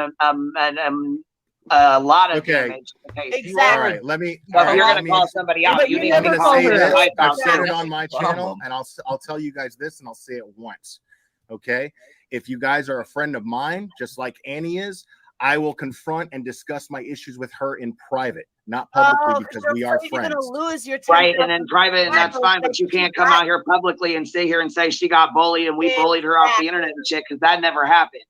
a lot of Okay. damage to the case. Exactly. All right, let me. So all if right, you're let gonna me- call somebody out, But you you need never to call say her it. out. I've said it That's on my the channel, problem. and I'll tell you guys this, and I'll say it once. Okay, if you guys are a friend of mine, just like Annie is, I will confront and discuss my issues with her in private, not publicly, because we are You're friends. gonna lose your Right, and then private, and that's fine, but you can't come out here publicly and sit here and say she got bullied and we bullied her off the internet and shit, because that never happened.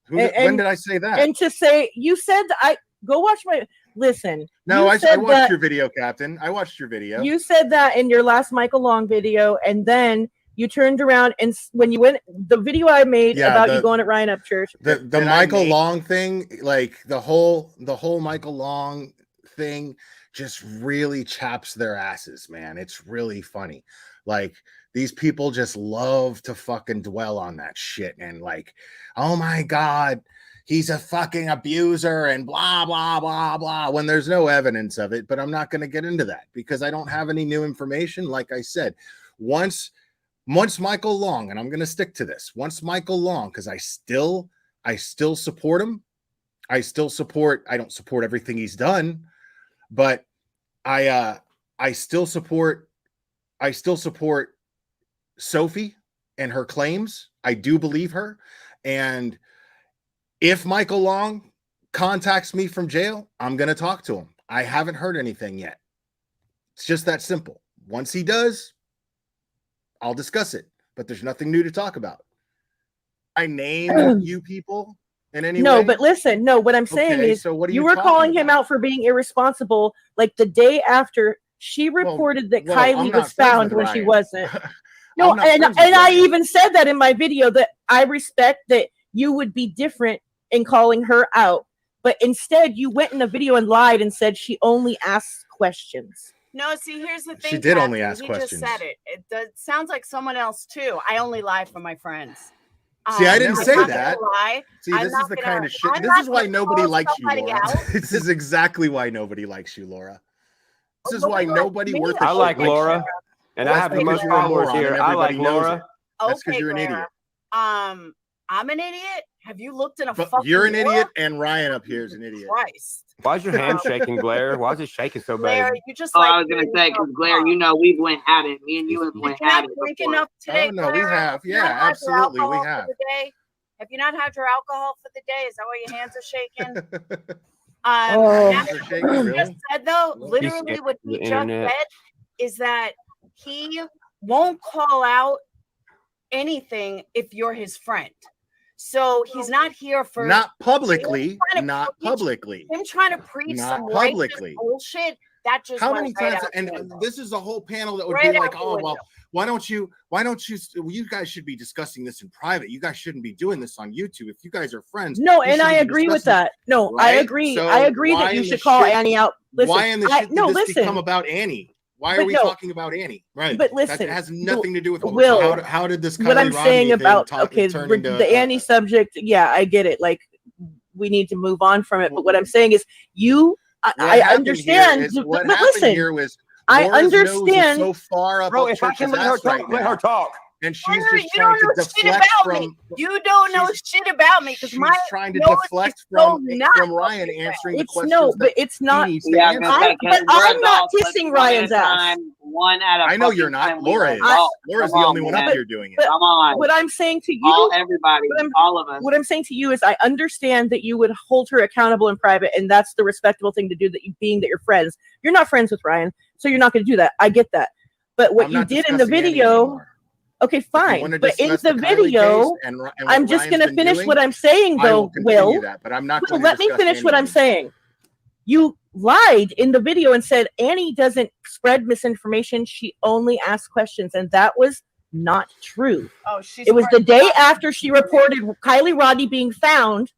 When did I say that? And to say you said I go watch my listen. No, you I said watched that- your video, Captain. I watched your video. You said that in your last Michael Long video, and then you turned around and when you went the video I made Yeah, about you going at Ryan Upchurch. The Michael Long thing, like the whole Michael Long thing just really chaps their asses, man. It's really funny. Like these people just love to fucking dwell on that shit and like, oh my God, he's a fucking abuser and blah, blah, blah, blah, when there's no evidence of it. But I'm not going to get into that because I don't have any new information. Like I said, once Michael Long, and I'm going to stick to this, once Michael Long, because I still support him. I don't support everything he's done, but I still support Sophie and her claims. I do believe her. And if Michael Long contacts me from jail, I'm going to talk to him. I haven't heard anything yet. It's just that simple. Once he does, I'll discuss it, but there's nothing new to talk about. I name you people in any way? But listen, what I'm saying is so what are you you were talking calling him about? out for being irresponsible like the day after she reported that well, I'm Kylie not was friends found with when she Ryan. wasn't. I'm No, not and friends with I Ryan. even said that in my video that I respect that you would be different in calling her out, but instead you went in a video and lied and said she only asks questions. No, see, here's the thing. She did only Captain. ask He questions. just said it. It sounds like someone else too. I only lie for my friends. See, I didn't I'm say not gonna that. lie. See, I'm this not is the gonna- kind of shit. I'm This not is why gonna nobody call likes you, somebody Laura. out. This is exactly why nobody likes you, Laura. This is why nobody me. worth a I shit like likes you. Laura, and I That's have the because most you're a followers moron here. and I like everybody knows Laura. it. That's because Okay, you're an Clara. idiot. I'm an idiot. Have you looked in a But fucking you're an mirror? idiot, and Ryan up here is an idiot. Christ. Why is your hand shaking, Glare? Why is it shaking so Blair, bad? you just Oh, like I was gonna say, because Blair, you know, we've went at it. Me and you have Did went you not at it drink before. enough today, Oh, no, we Clara? have. Have you Yeah, not had your absolutely, we alcohol have. for the day? Have you not had your alcohol for the day? Is that why your hands are shaking? Oh. Hands are shaking, What he really? just said though, He's literally scared what of he the just internet. said is that he won't call out anything if you're his friend. So he's not here for Not publicly. He's trying to Not preach- publicly. him trying to preach Not some publicly. righteous bullshit. That just How went many right times? out And the window. this is a whole panel that would Right be out like, the oh window. well, why don't you? You guys should be discussing this in private. You guys shouldn't be doing this on YouTube. If you guys are friends, No, you and I shouldn't be agree with discussing that. No, I right? agree. So I agree why that you in the should call shit- Annie out. Listen, why in the shit did no, this listen. become about Annie? Why But are we no. talking about Annie? Right. But listen, that has nothing to do with Will, how did this what Kylie I'm Rodney saying thing about turn into the Annie subject, yeah, I get it. Like we need to move on from it. But what I'm saying is, I understand. What but happened listen, here was I Laura's nose is understand. so far up Bro, if I can Upchurch's let her ass right talk, let now, her talk. and she's Henry, just you trying don't to know shit deflect about from. me. You don't know shit about me because She's my trying to nose deflect is so from not Ryan answering the It's questions. no, but that it's he not. needs to Yeah, I was answer. gonna say, but we're I'm not adults. Let's kissing one at a Ryan's ass. time, one at a I know you're fucking not. time. We Laura are is. adults. Laura's Come the on, only one up man. here doing it. But Come on. what I'm saying to you, All everybody, all of us. what I'm saying to you is, I understand that you would hold her accountable in private, and that's the respectable thing to do. That being that you're friends, you're not friends with Ryan, so you're not going to do that. I get that. But what I'm you not did in the discussing Annie video, anymore. okay, If you fine. wanna But in discuss the Kylie video, case and what I'm just Ryan's going to been finish doing, what I'm saying, I will though. continue Will, that, but I'm not Will, going let to me discuss finish Annie what I'm anymore. saying. You lied in the video and said Annie doesn't spread misinformation. She only asks questions, and that was not true. Oh, she's It was the day after she reported Kylie Rodney being found,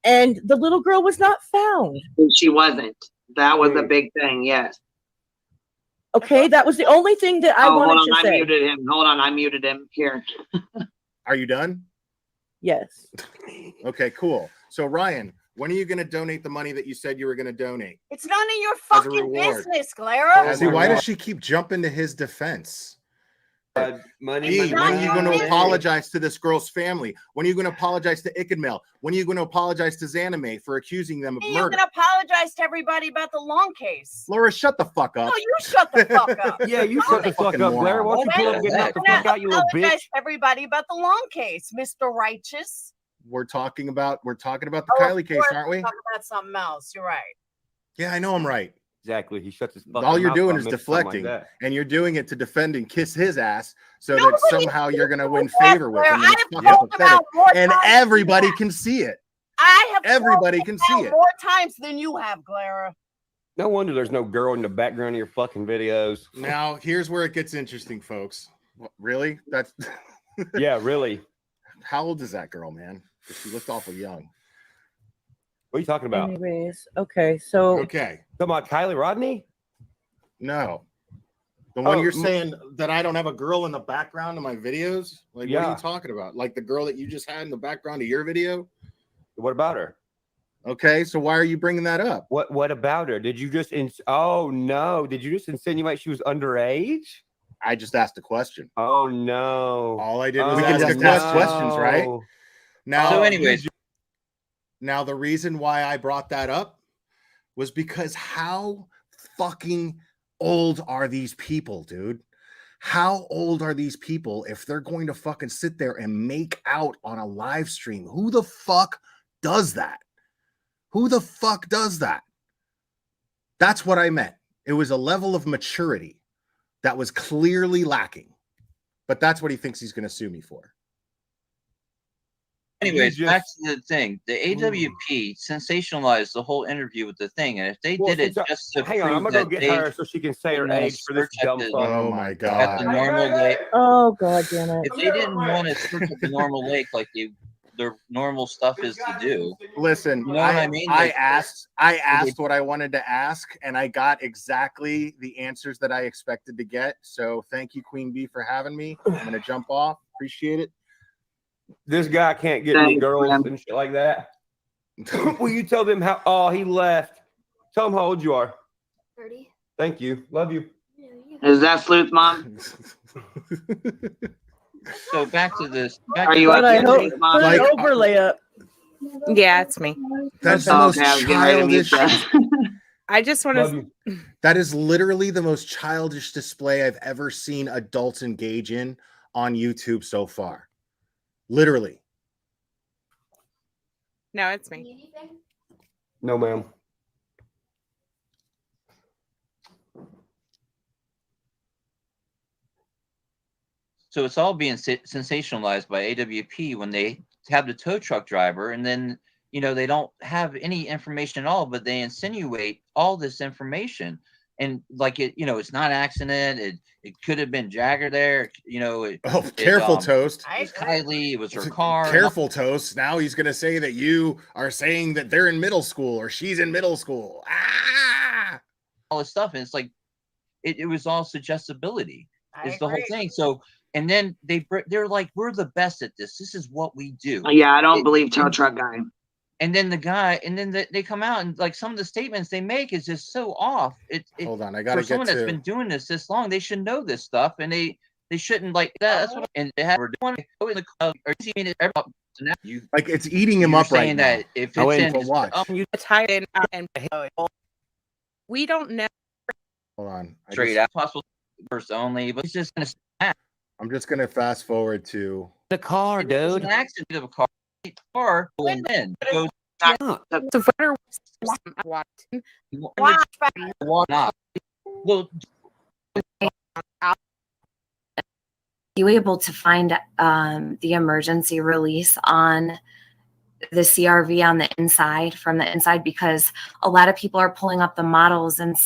and the little girl was not found. She wasn't. That was the big thing. Yes. Okay, that was the only thing that I hold wanted on. to I say. muted him. Hold on. I muted him. Here. Are you done? Yes. Okay, cool. So Ryan, when are you going to donate the money that you said you were going to donate? It's none of your As a fucking reward. business, Clara. See, why does she keep jumping to his defense? Money, When are you going to apologize to this girl's family? When are you going to apologize to Ickadmel? When are you going to apologize to Zanime for accusing them of You're murder? gonna apologize to everybody about the long case. Laura, shut the fuck up. No, you shut the fuck up. Yeah, you shut the fuck Fucking up, Blair. Why don't you Okay? pull up, get knocked the You're fuck gonna out, you little bitch? apologize to everybody about the long case, Mr. Righteous. We're talking about the Kylie case, aren't we? Talking about something else. You're right. Yeah, I know I'm right. Exactly. He shuts his fucking All you're mouth doing while is I mention something deflecting, like that. and you're doing it to defend and kiss his ass, so that Nobody somehow you're going to win said that, favor with Blair. him. I And it's have fucking called him pathetic. out more And times everybody than you can see it. I have Everybody called can him see out it. more times than you have, Clara. No wonder there's no girl in the background of your fucking videos. Now, here's where it gets interesting, folks. Really? That's Yeah, really. how old is that girl, man? She looked awful young. What are you talking about? Anyways, okay, so Okay. Talking about Kylie Rodney? No. The one Oh, you're saying that I don't have a girl in the background of my videos? Like, what Yeah. are you talking about? Like the girl that you just had in the background of your video? What about her? Okay, so why are you bringing that up? What about her? Did you just oh no, did you just insinuate she was underage? I just asked a question. Oh no. All I did was Oh, ask questions, right? no. Now, So anyways, now the reason why I brought that up was because how fucking old are these people, dude? How old are these people if they're going to fucking sit there and make out on a live stream? Who the fuck does that? Who the fuck does that? That's what I meant. It was a level of maturity that was clearly lacking. But that's what he thinks he's going to sue me for. anyways, You back just- to the thing. The AWP sensationalized the whole interview with the thing, and if they did it since just to hang on, prove I'm gonna go that get they her so she can say her you know, age for this search at dumb the- fuck. Oh my at God. the normal lake, oh god damn it. if they didn't want to search at the normal lake like their normal stuff is to do, Listen, you know what I mean? I Like, asked what I wanted to ask, and I got exactly the answers that I expected to get. So thank you, Queen Bee, for having me. I'm gonna jump off. Appreciate it. This guy can't get any Thanks, girls man. and shit like that. Will you tell them how? Oh, he left. Tell him how old you are. 30. Thank you. Love you. Is that Sleuth Mom? so back to this. Are you But up I yet, hope Sleuth put Mom? Like- an overlay up. Yeah, it's me. That's the Oh, most okay, I was getting ready to mute childish. that. I just want Love to. you. That is literally the most childish display I've ever seen adults engage in on YouTube so far. Literally. No, it's me. No, ma'am. So it's all being sensationalized by AWP when they have the tow truck driver, and then they don't have any information at all, but they insinuate all this information. and like it, it's not accident. It could have been Jagger there. Careful, Toast. It was Kylie. It was her car. Careful, Toast. Now he's going to say that you are saying that they're in middle school or she's in middle school. All this stuff, and it's like it was all suggestibility. Is the whole agree. thing. So, and then they're like, we're the best at this. This is what we do. Yeah, I don't believe tow truck guy. And then they come out and like some of the statements they make is just so off. Hold on, I gotta for someone get that's to. been doing this long, they should know this stuff, and they shouldn't like that. That's what and they have we're doing in the club or seeing it you Like it's eating him up right saying now. that if it's in But watch. You tie in and we don't know. Hold on. straight out possible first only, but it's just gonna I'm just gonna fast forward to The car, It was dude. an accident of a car going in. Goes So for watching, not. Well, you able to find the emergency release on the CRV on the inside, from the inside, because a lot of people are pulling up the models and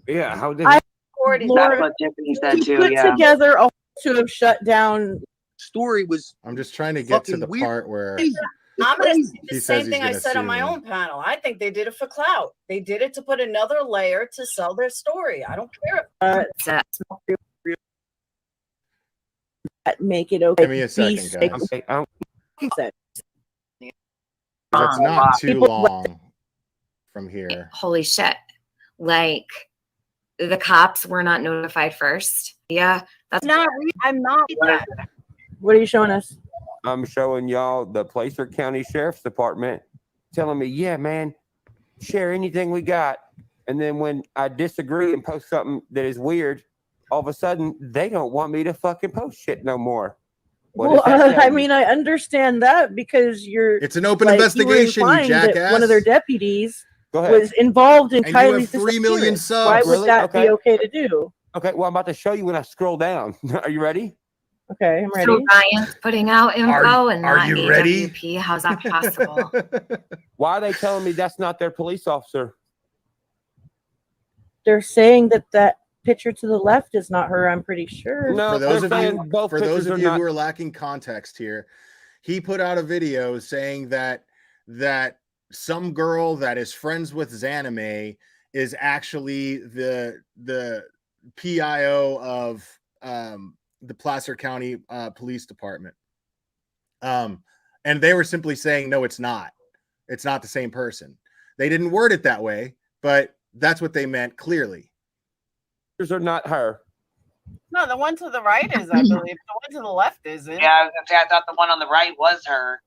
Yeah, how did That's Laura, what Tiffany said he too. put Yeah. together a to have shut down. Story was I'm just trying to get to the fucking weird. part where I'm going to say He the says same he's thing I gonna said on sue my me. own panel. I think they did it for clout. They did it to put another layer to sell their story. I don't care. Make it okay. Give me a second, guys. Okay, Said. It's not too People- long from here. holy shit, like the cops were not notified first. Yeah, that's I'm not that. What are you showing us? I'm showing y'all the Placer County Sheriff's Department telling me, yeah, man, share anything we got. And then when I disagree and post something that is weird, all of a sudden they don't want me to fucking post shit no more. What Well, does that tell I you? mean, I understand that because you're. It's an open like, investigation, you you were implying that jackass. one of their deputies Go ahead. was involved in And you have Kylie's 3 million disappearance. subs. Why would Really? that Okay. be okay to do? Okay, well, I'm about to show you when I scroll down. Are you ready? Okay, I'm ready. so Ryan's putting out info and are not you ready? AWP. How's that possible? Why are they telling me that's not their police officer? They're saying that picture to the left is not her. I'm pretty sure. No, For those they're of saying you, both for those pictures of are you not. who are lacking context here, he put out a video saying that some girl that is friends with Zanime is actually the PIO of the Placer County Police Department. And they were simply saying, no, it's not. It's not the same person. They didn't word it that way, but that's what they meant clearly. Pictures are not her. No, the one to the right is, I believe. The one to the left isn't. Yeah, I was gonna say, I thought the one on the right was her.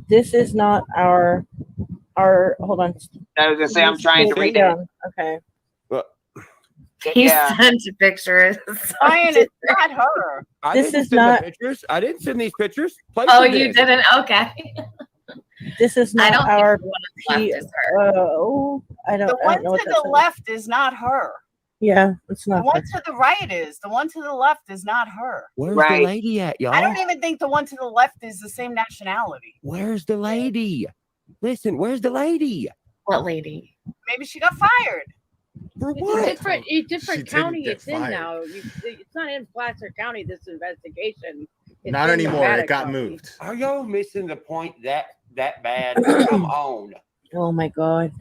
This is not our. Hold on. I was gonna say, I'm trying to read it. Yeah, okay. He Yeah. sent pictures. Ryan, it's not her. I This didn't is send not- the pictures. I didn't send these pictures. Oh, Placer you did. didn't? Okay. This is I not don't our. think the one on the left is her. I The don't one know what to that the says. left is not her. Yeah, it's The not. one her. to the right is. The one to the left is not her. Where's Right. the lady at, y'all? I don't even think the one to the left is the same nationality. Where's the lady? Listen, where's the lady? What lady? Maybe she got fired. For It's what? a different, She different didn't county get it's in fired. now. It's not in Placer County, this investigation. It's Not in anymore. Nevada It got County. moved. Are y'all missing the point that bad? Come on. Oh my god.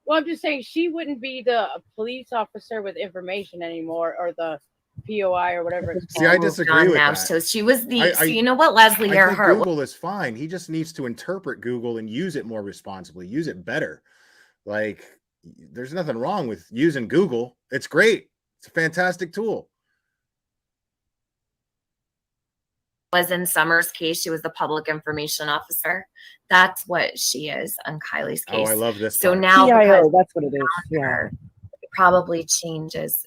Well, I'm just saying she wouldn't be the police officer with information anymore, or the POI or whatever it's See, I called. disagree with Now, that. so she was the. I- so you know what, Leslie I think Earhart. Google is fine. He just needs to interpret Google and use it more responsibly, use it better. Like, there's nothing wrong with using Google. It's great. It's a fantastic tool. Was in Summer's case, she was the public information officer. That's what she is on Kylie's Oh, case. I love this. So part. now PIO, because that's what it is. Yeah. her, it probably changes.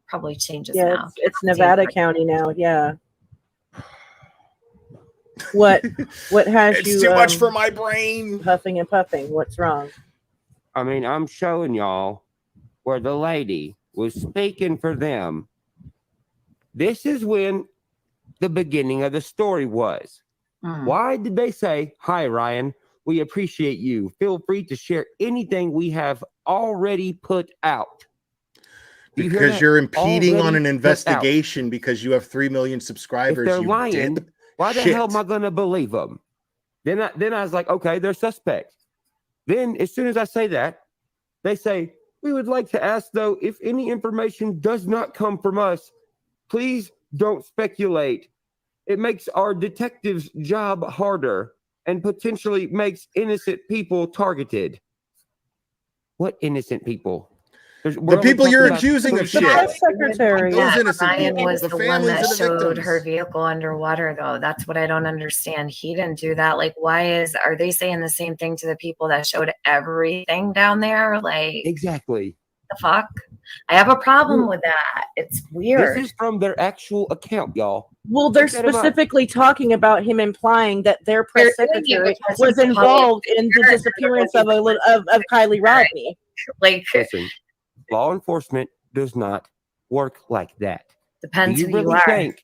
Probably changes Yeah, now. it's Nevada County now. Yeah. What has It's you too much for my brain. huffing and puffing? What's wrong? I mean, I'm showing y'all where the lady was speaking for them. This is when the beginning of the story was. Mm. Why did they say, hi, Ryan, We appreciate you. Feel free to share anything we have already put out. Do you hear Because that? you're impeding on Already an put out. investigation because you have 3 million subscribers. If they're you lying, dip why the shit. hell am I going to believe them? Then I was like, okay, they're suspects. Then as soon as I say that, they say, we would like to ask, though, if any information does not come from us, please don't speculate. It makes our detectives' job harder and potentially makes innocent people targeted. What innocent people? The people you're accusing of shit. Press secretary. Those innocent Ryan people. was The the one families that of the showed victims. her vehicle underwater, though. That's what I don't understand. He didn't do that. Like, are they saying the same thing to the people that showed everything down there? Like, exactly. The fuck? I have a problem with that. It's weird. This is from their actual account, y'all. Well, they're specifically talking about him implying that their press secretary was involved in the disappearance of Kylie Rodney. Listen, law enforcement does not work like that. Depends do who you are.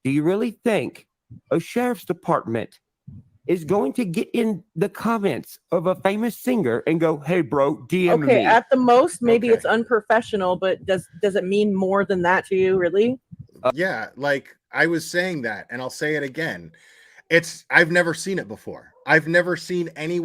Do you really think a sheriff's department is going to get in the comments of a famous singer and go, hey, bro, DM me? Okay, at the most, maybe it's unprofessional, but does it mean more than that to you, really? Yeah, like I was saying that, and I'll say it again. I've never seen it before. I've never seen a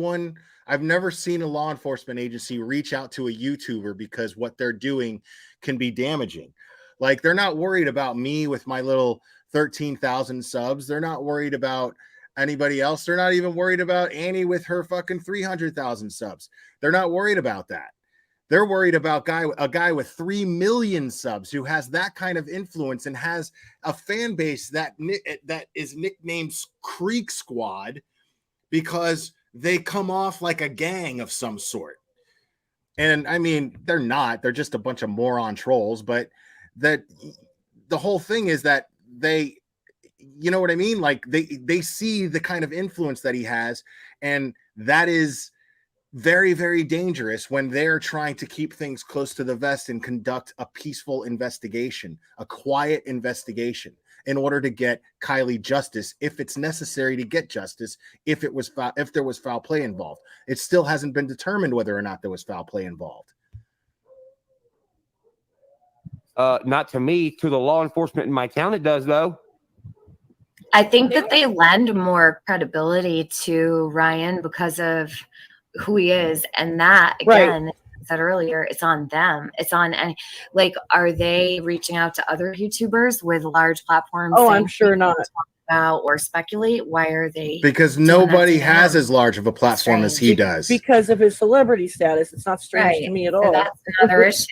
law enforcement agency reach out to a YouTuber because what they're doing can be damaging. Like, they're not worried about me with my little 13,000 subs. They're not worried about anybody else. They're not even worried about Annie with her fucking 300,000 subs. They're not worried about that. They're worried about a guy with 3 million subs who has that kind of influence and has a fan base that is nicknamed Creek Squad because they come off like a gang of some sort. And I mean, they're not. They're just a bunch of moron trolls. But the whole thing is that they, you know what I mean? Like they see the kind of influence that he has, and that is very, very dangerous when they're trying to keep things close to the vest and conduct a peaceful investigation, a quiet investigation, in order to get Kylie justice, if it's necessary to get justice, if there was foul play involved. It still hasn't been determined whether or not there was foul play involved. Not to me. To the law enforcement in my town, it does, though. I think that they lend more credibility to Ryan because of who he is, and that again, I said earlier, it's on them. It's on any, like, are they reaching out to other YouTubers with large platforms? Oh, I'm sure not. About or speculate. Why are they? Because nobody has as large of a platform as he does. Because of his celebrity status. It's not strange to me at all. So that's another issue.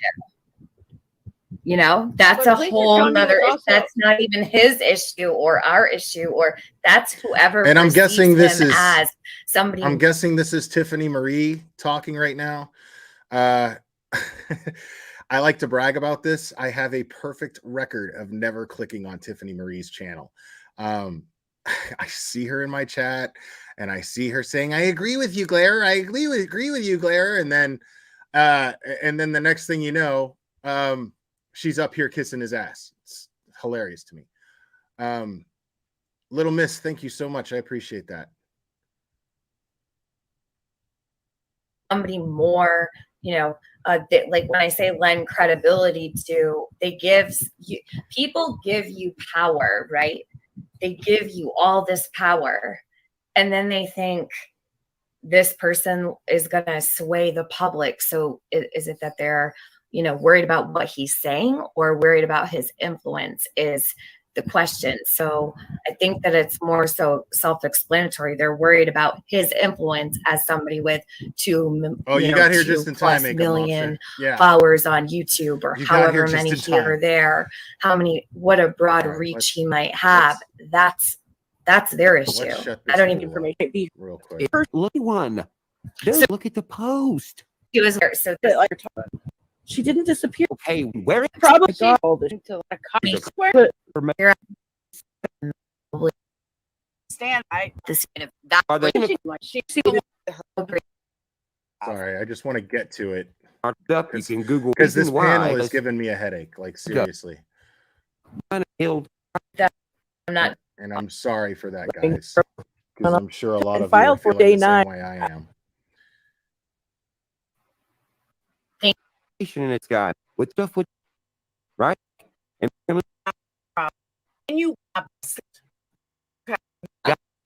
You know, that's a whole nother issue. That's not even his issue or our issue, or that's whoever. And I'm guessing this is as somebody. I'm guessing this is Tiffany Marie talking right now. I like to brag about this. I have a perfect record of never clicking on Tiffany Marie's channel. I see her in my chat, and I see her saying, "I agree with you, Glare. I agree with you, Glare." And then the next thing you know, she's up here kissing his ass. It's hilarious to me. Little Miss, thank you so much. I appreciate that. Somebody more, you know, like when I say lend credibility to, people give you power, right? They give you all this power, and then they think this person is going to sway the public. So is it that they're, you know, worried about what he's saying or worried about his influence is the question. So I think that it's more so self-explanatory. They're worried about his influence as somebody with 2 million followers on YouTube, or however many here or there, what a broad reach he might have. That's their issue. I don't even information. Real quick. Look at one. Dude, look at the post. He was there. So she didn't disappear. Okay, where probably stand by this. Sorry, I just want to get to it. You can Google because this why panel is giving me a headache. Like, seriously. I'm not. And I'm sorry for that, guys. because I'm sure a lot And of you file are for feeling day the same 9. way I am. And it's got with stuff with right and you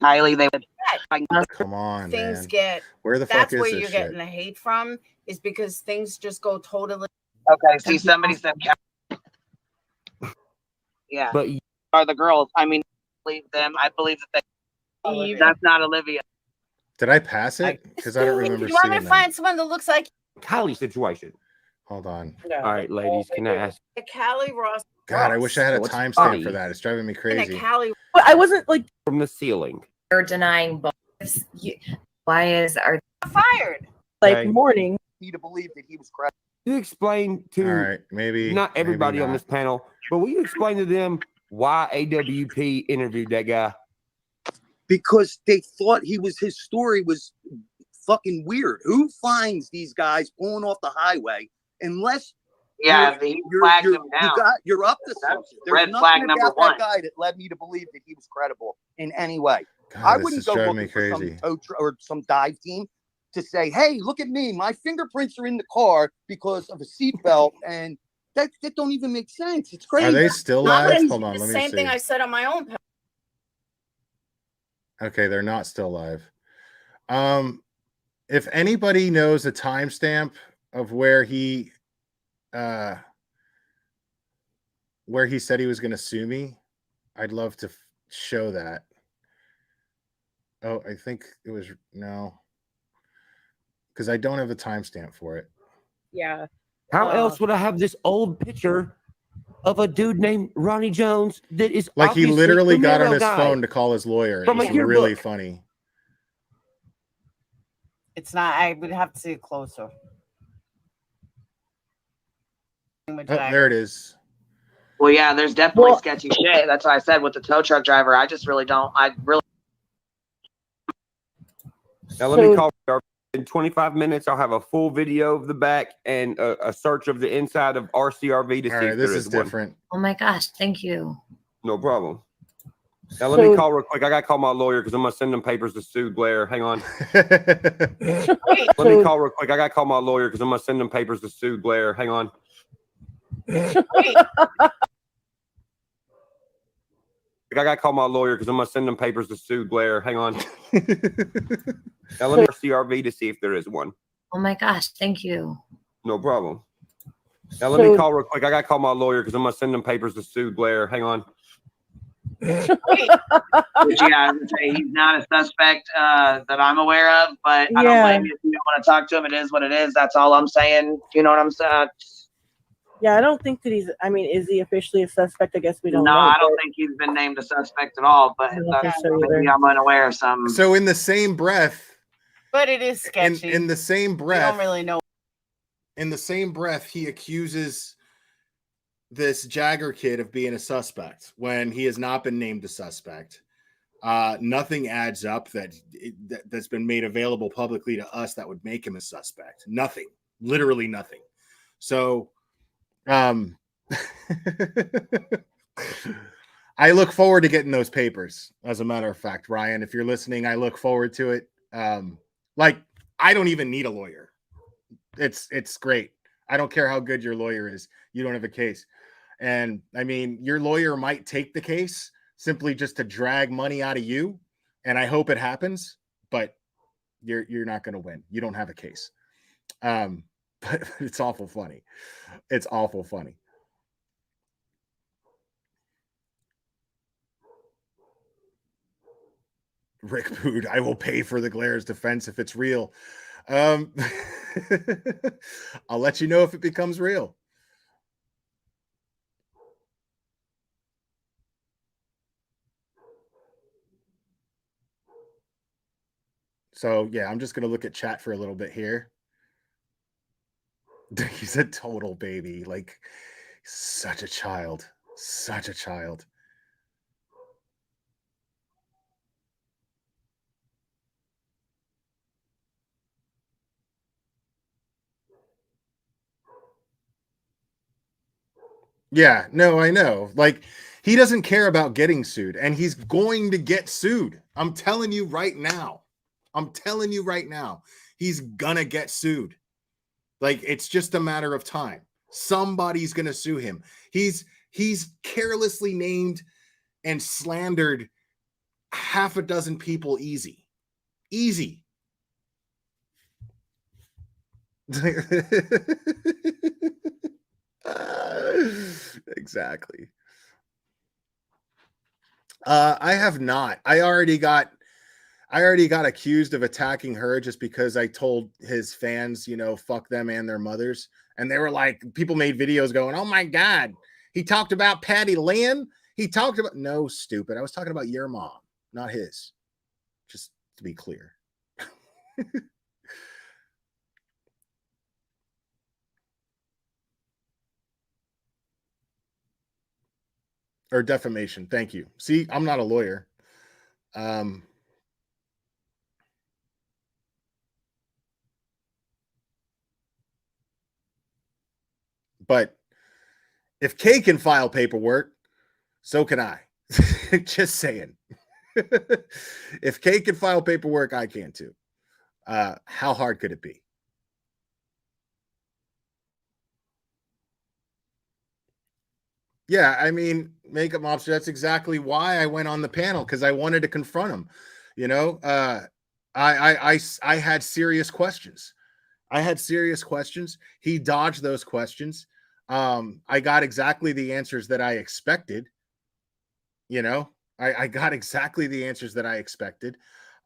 Kylie, they would. Come on, things man. get Where the fuck that's is where this you're shit? getting the hate from, is because things just go totally. Okay, see, somebody said, yeah, but are the girls. I mean, believe them. I believe that that's not Olivia. Did I pass it? Because I don't remember You want seeing me to that. find someone that looks like Kylie situation. Hold on. All right, ladies, can I ask? Callie Ross? God, I wish I had a What's timestamp funny? for that. It's driving me And a crazy. Callie. But I wasn't like From the ceiling. They're denying both. Are fired. like Okay. morning. Me to believe that he was correct. You explain to All right, maybe not everybody maybe on not. this panel, but will you explain to them why AWP interviewed that guy? Because they thought his story was fucking weird. Who finds these guys pulling off the highway unless Yeah, he flagged him down. you're up to That's something. There's red nothing flag number about one. that guy that led me to believe that he was credible in any way. God, I this wouldn't is go driving me looking for some crazy. tow or some dive team to say, "Hey, look at me. My fingerprints are in the car because of a seatbelt," and that don't even make sense. It's crazy. Are they still Not live? crazy. Hold on, The let me same see. thing I said on my own. Okay, they're not still live. If anybody knows a timestamp of where he said he was going to sue me, I'd love to show that. Oh, I think it was no, because I don't have a timestamp for it. Yeah. How else would I have this old picture of a dude named Ronnie Jones that is Like he obviously literally the got on Mero his guy phone to call his lawyer. It from a was really yearbook? funny. It's not. I would have to see it closer. Oh, there it is. Well, yeah, there's definitely sketchy shit. That's why I said with the tow truck driver, I just really don't. I really. Now let me call. In 25 minutes, I'll have a full video of the back and a search of the inside of RCRV to see if This there is is one. different. Oh my gosh, thank you. No problem. Now let me call real quick. I got to call my lawyer because I'm going to send them papers to sue Blair. Hang on. Let me call real quick. I got to call my lawyer because I'm going to send them papers to sue Blair. Hang on. I got to call my lawyer because I'm going to send them papers to sue Blair. Hang on. Now let me CRV to see if there is one. Oh my gosh, thank you. No problem. Now let me call real quick. I got to call my lawyer because I'm going to send them papers to sue Blair. Hang on. Yeah, I would say he's not a suspect that I'm aware of, but I don't blame you if you don't want to talk to him. It is what it is. That's all I'm saying. You know what I'm saying? Yeah, I don't think that he's. I mean, is he officially a suspect? I guess we don't know. No, I don't think he's been named a suspect at all. But maybe I'm unaware of some. So in the same breath, but it is sketchy. In the same breath, we don't really know. In the same breath, he accuses this Jagger kid of being a suspect when he has not been named a suspect. Nothing adds up that's been made available publicly to us that would make him a suspect. Nothing, literally nothing. So, I look forward to getting those papers. As a matter of fact, Ryan, if you're listening, I look forward to it. Like I don't even need a lawyer. It's great. I don't care how good your lawyer is. You don't have a case. And I mean, your lawyer might take the case simply just to drag money out of you. And I hope it happens, but you're not going to win. You don't have a case. But it's awful funny. It's awful funny. Rick Bood, I will pay for the Glares defense if it's real. I'll let you know if it becomes real. So yeah, I'm just gonna look at chat for a little bit here. He's a total baby, like such a child, such a child. Yeah, no, I know. Like He doesn't care about getting sued, and he's going to get sued. I'm telling you right now. I'm telling you right now. He's gonna get sued. Like, it's just a matter of time. Somebody's gonna sue him. He's carelessly named and slandered half a dozen people easy. Exactly. I have not. I already got accused of attacking her just because I told his fans, fuck them and their mothers. And they were like, people made videos going, oh my God, he talked about Patty Lynn. He talked about, no, stupid. I was talking about your mom, not his. Just to be clear. Or defamation. Thank you. See, I'm not a lawyer. But if Kay can file paperwork, so can I. Just saying. If Kay can file paperwork, I can too. How hard could it be? Yeah, I mean, makeup mobster, that's exactly why I went on the panel, because I wanted to confront him. I had serious questions. He dodged those questions. I got exactly the answers that I expected. I got exactly the answers that I expected.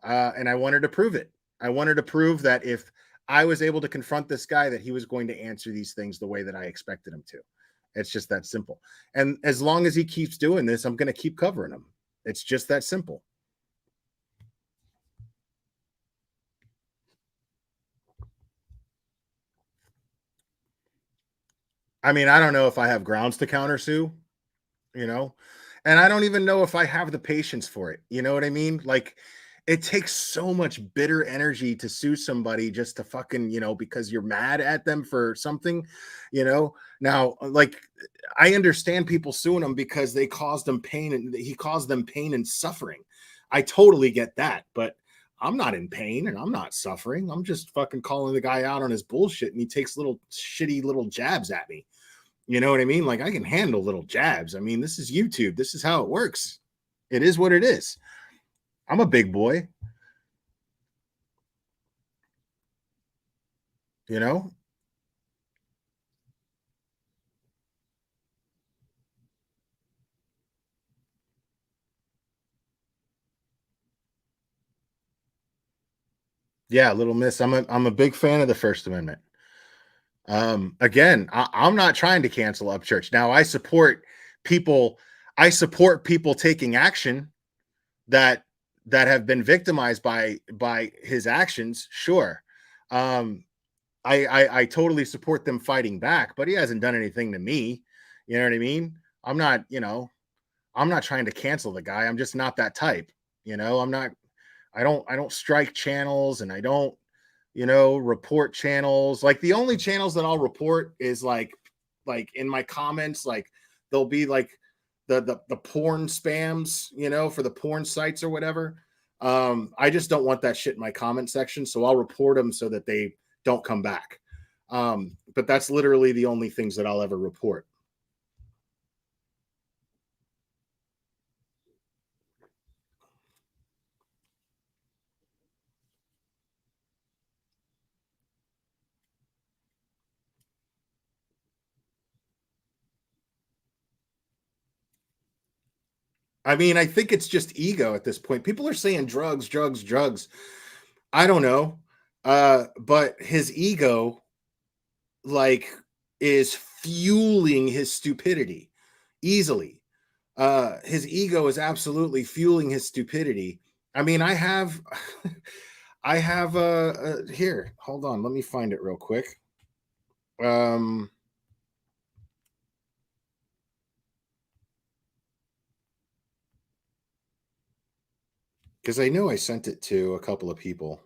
And I wanted to prove it. I wanted to prove that if I was able to confront this guy, that he was going to answer these things the way that I expected him to. It's just that simple. And as long as he keeps doing this, I'm going to keep covering him. It's just that simple. I mean, I don't know if I have grounds to countersue, and I don't even know if I have the patience for it. You know what I mean? Like, it takes so much bitter energy to sue somebody just to fucking, because you're mad at them for something, Now, like, I understand people suing them because they caused them pain, and he caused them pain and suffering. I totally get that, but I'm not in pain and I'm not suffering. I'm just fucking calling the guy out on his bullshit, and he takes little shitty little jabs at me. You know what I mean? Like, I can handle little jabs. I mean, this is YouTube. This is how it works. It is what it is. I'm a big boy. Yeah, Little Miss. I'm a big fan of the First Amendment. Again, I'm not trying to cancel Upchurch. Now, I support people taking action that have been victimized by his actions. Sure. I totally support them fighting back, but he hasn't done anything to me. You know what I mean? I'm not trying to cancel the guy. I'm just not that type. I don't strike channels, and I don't, report channels. Like, the only channels that I'll report is like in my comments, like there'll be like the porn spams, for the porn sites or whatever. I just don't want that shit in my comment section, so I'll report them so that they don't come back. But that's literally the only things that I'll ever report. I mean, I think it's just ego at this point. People are saying drugs. I don't know. But his ego, like, is fueling his stupidity easily. His ego is absolutely fueling his stupidity. I mean, I have here, hold on, let me find it real quick. Because I know I sent it to a couple of people.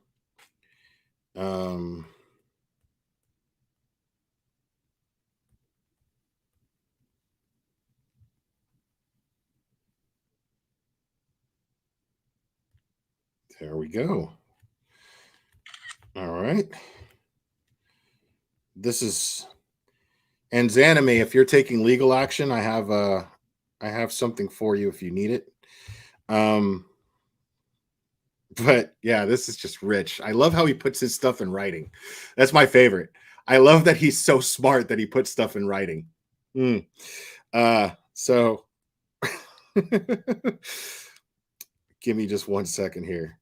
There we go. All right. This is, and Zanime, if you're taking legal action, I have something for you if you need it. But yeah, this is just rich. I love how he puts his stuff in writing. That's my favorite. I love that he's so smart that he puts stuff in writing. So give me just 1 second here.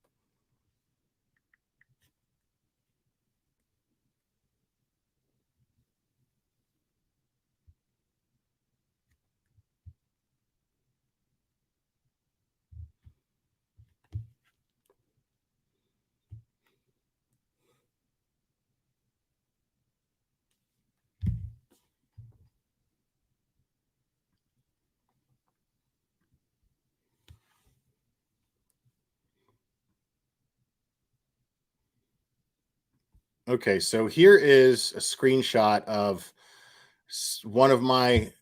Okay, so here is a screenshot of one of my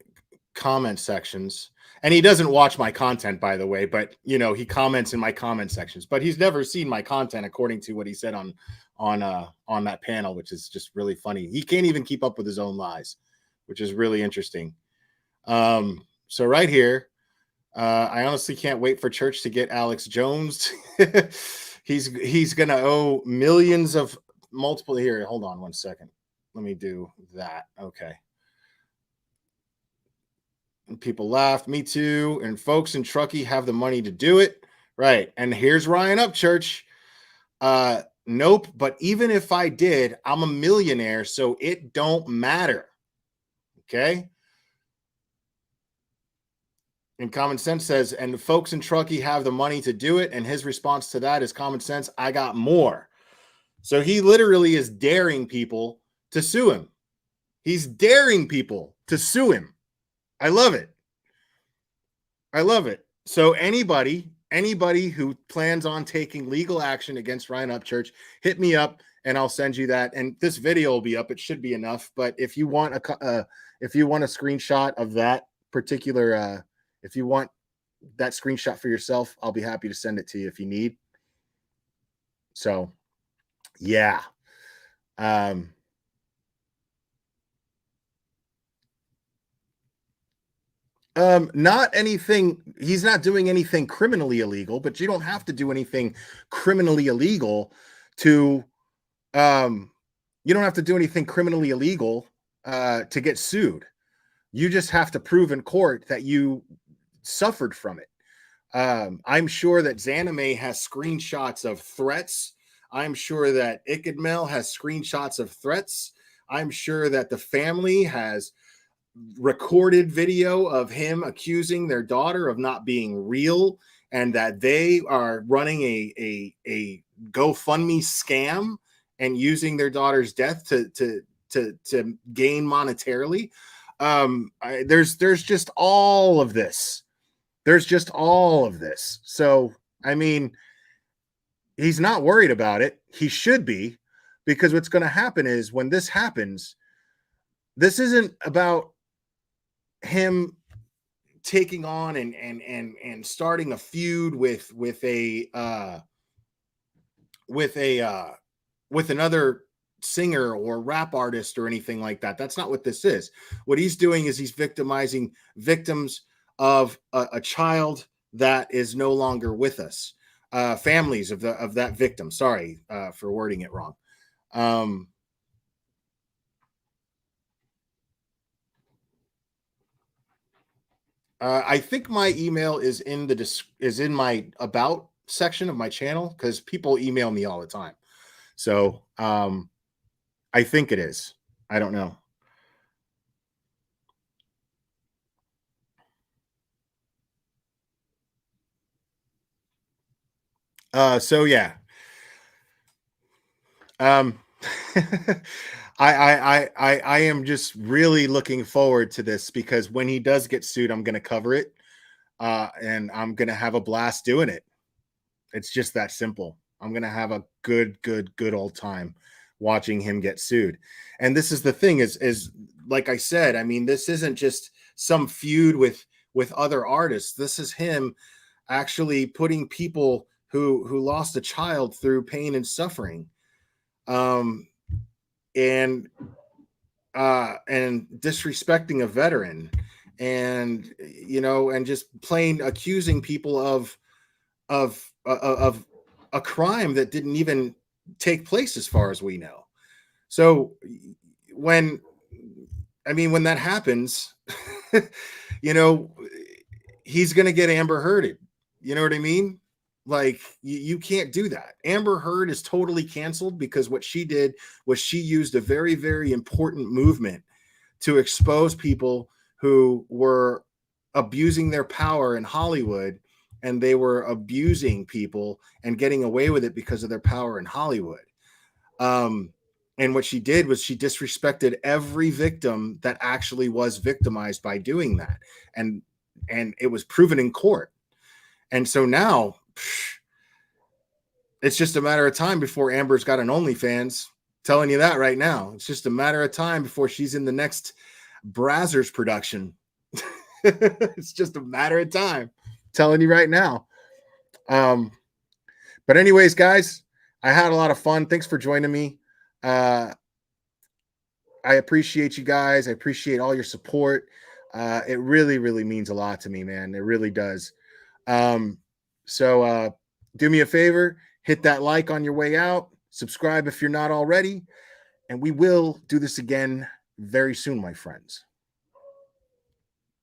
comment sections. And he doesn't watch my content, by the way, but you know, he comments in my comment sections, but he's never seen my content according to what he said on that panel, which is just really funny. He can't even keep up with his own lies, which is really interesting. So right here, I honestly can't wait for church to get Alex Jones. He's gonna owe millions of multiple here. Hold on 1 second. Let me do that. Okay. And people laughed. Me too. And folks in Truckee have the money to do it. Right. And here's Ryan Upchurch. Nope. But even if I did, I'm a millionaire, so it don't matter. Okay. And Common Sense says, and folks in Truckee have the money to do it. And his response to that is Common Sense, I got more. So he literally is daring people to sue him. He's daring people to sue him. I love it. I love it. So anybody who plans on taking legal action against Ryan Upchurch, hit me up and I'll send you that. And this video will be up. It should be enough. But if you want a screenshot of that particular, if you want that screenshot for yourself, I'll be happy to send it to you if you need. So, yeah. Not anything. He's not doing anything criminally illegal, but you don't have to do anything criminally illegal to, you don't have to do anything criminally illegal to get sued. You just have to prove in court that you suffered from it. I'm sure that Zanime has screenshots of threats. I'm sure that Ikadmel has screenshots of threats. I'm sure that the family has recorded video of him accusing their daughter of not being real and that they are running a GoFundMe scam and using their daughter's death to gain monetarily. There's just all of this. There's just all of this. So, I mean, he's not worried about it. He should be, because what's going to happen is when this happens, this isn't about him taking on and starting a feud with another singer or rap artist or anything like that. That's not what this is. What he's doing is he's victimizing victims of a child that is no longer with us, families of that victim. Sorry for wording it wrong. I think my email is in my about section of my channel, because people email me all the time. So I think it is. I don't know. So yeah. I am just really looking forward to this, because when he does get sued, I'm going to cover it. And I'm going to have a blast doing it. It's just that simple. I'm going to have a good old time watching him get sued. And this is the thing is like I said, I mean, this isn't just some feud with other artists. This is him actually putting people who lost a child through pain and suffering, and disrespecting a veteran, and and just plain accusing people of a crime that didn't even take place as far as we know. So when that happens, he's going to get Amber Hearded. You know what I mean? Like, you can't do that. Amber Heard is totally canceled because what she did was she used a very, very important movement to expose people who were abusing their power in Hollywood, and they were abusing people and getting away with it because of their power in Hollywood. And what she did was she disrespected every victim that actually was victimized by doing that. And it was proven in court. And so now it's just a matter of time before Amber's got an OnlyFans. Telling you that right now. It's just a matter of time before she's in the next Brazzers production. It's just a matter of time. Telling you right now. But anyways, guys, I had a lot of fun. Thanks for joining me. I appreciate you guys. I appreciate all your support. It really, really means a lot to me, man. It really does. So do me a favor, hit that like on your way out, subscribe if you're not already, and we will do this again very soon, my friends.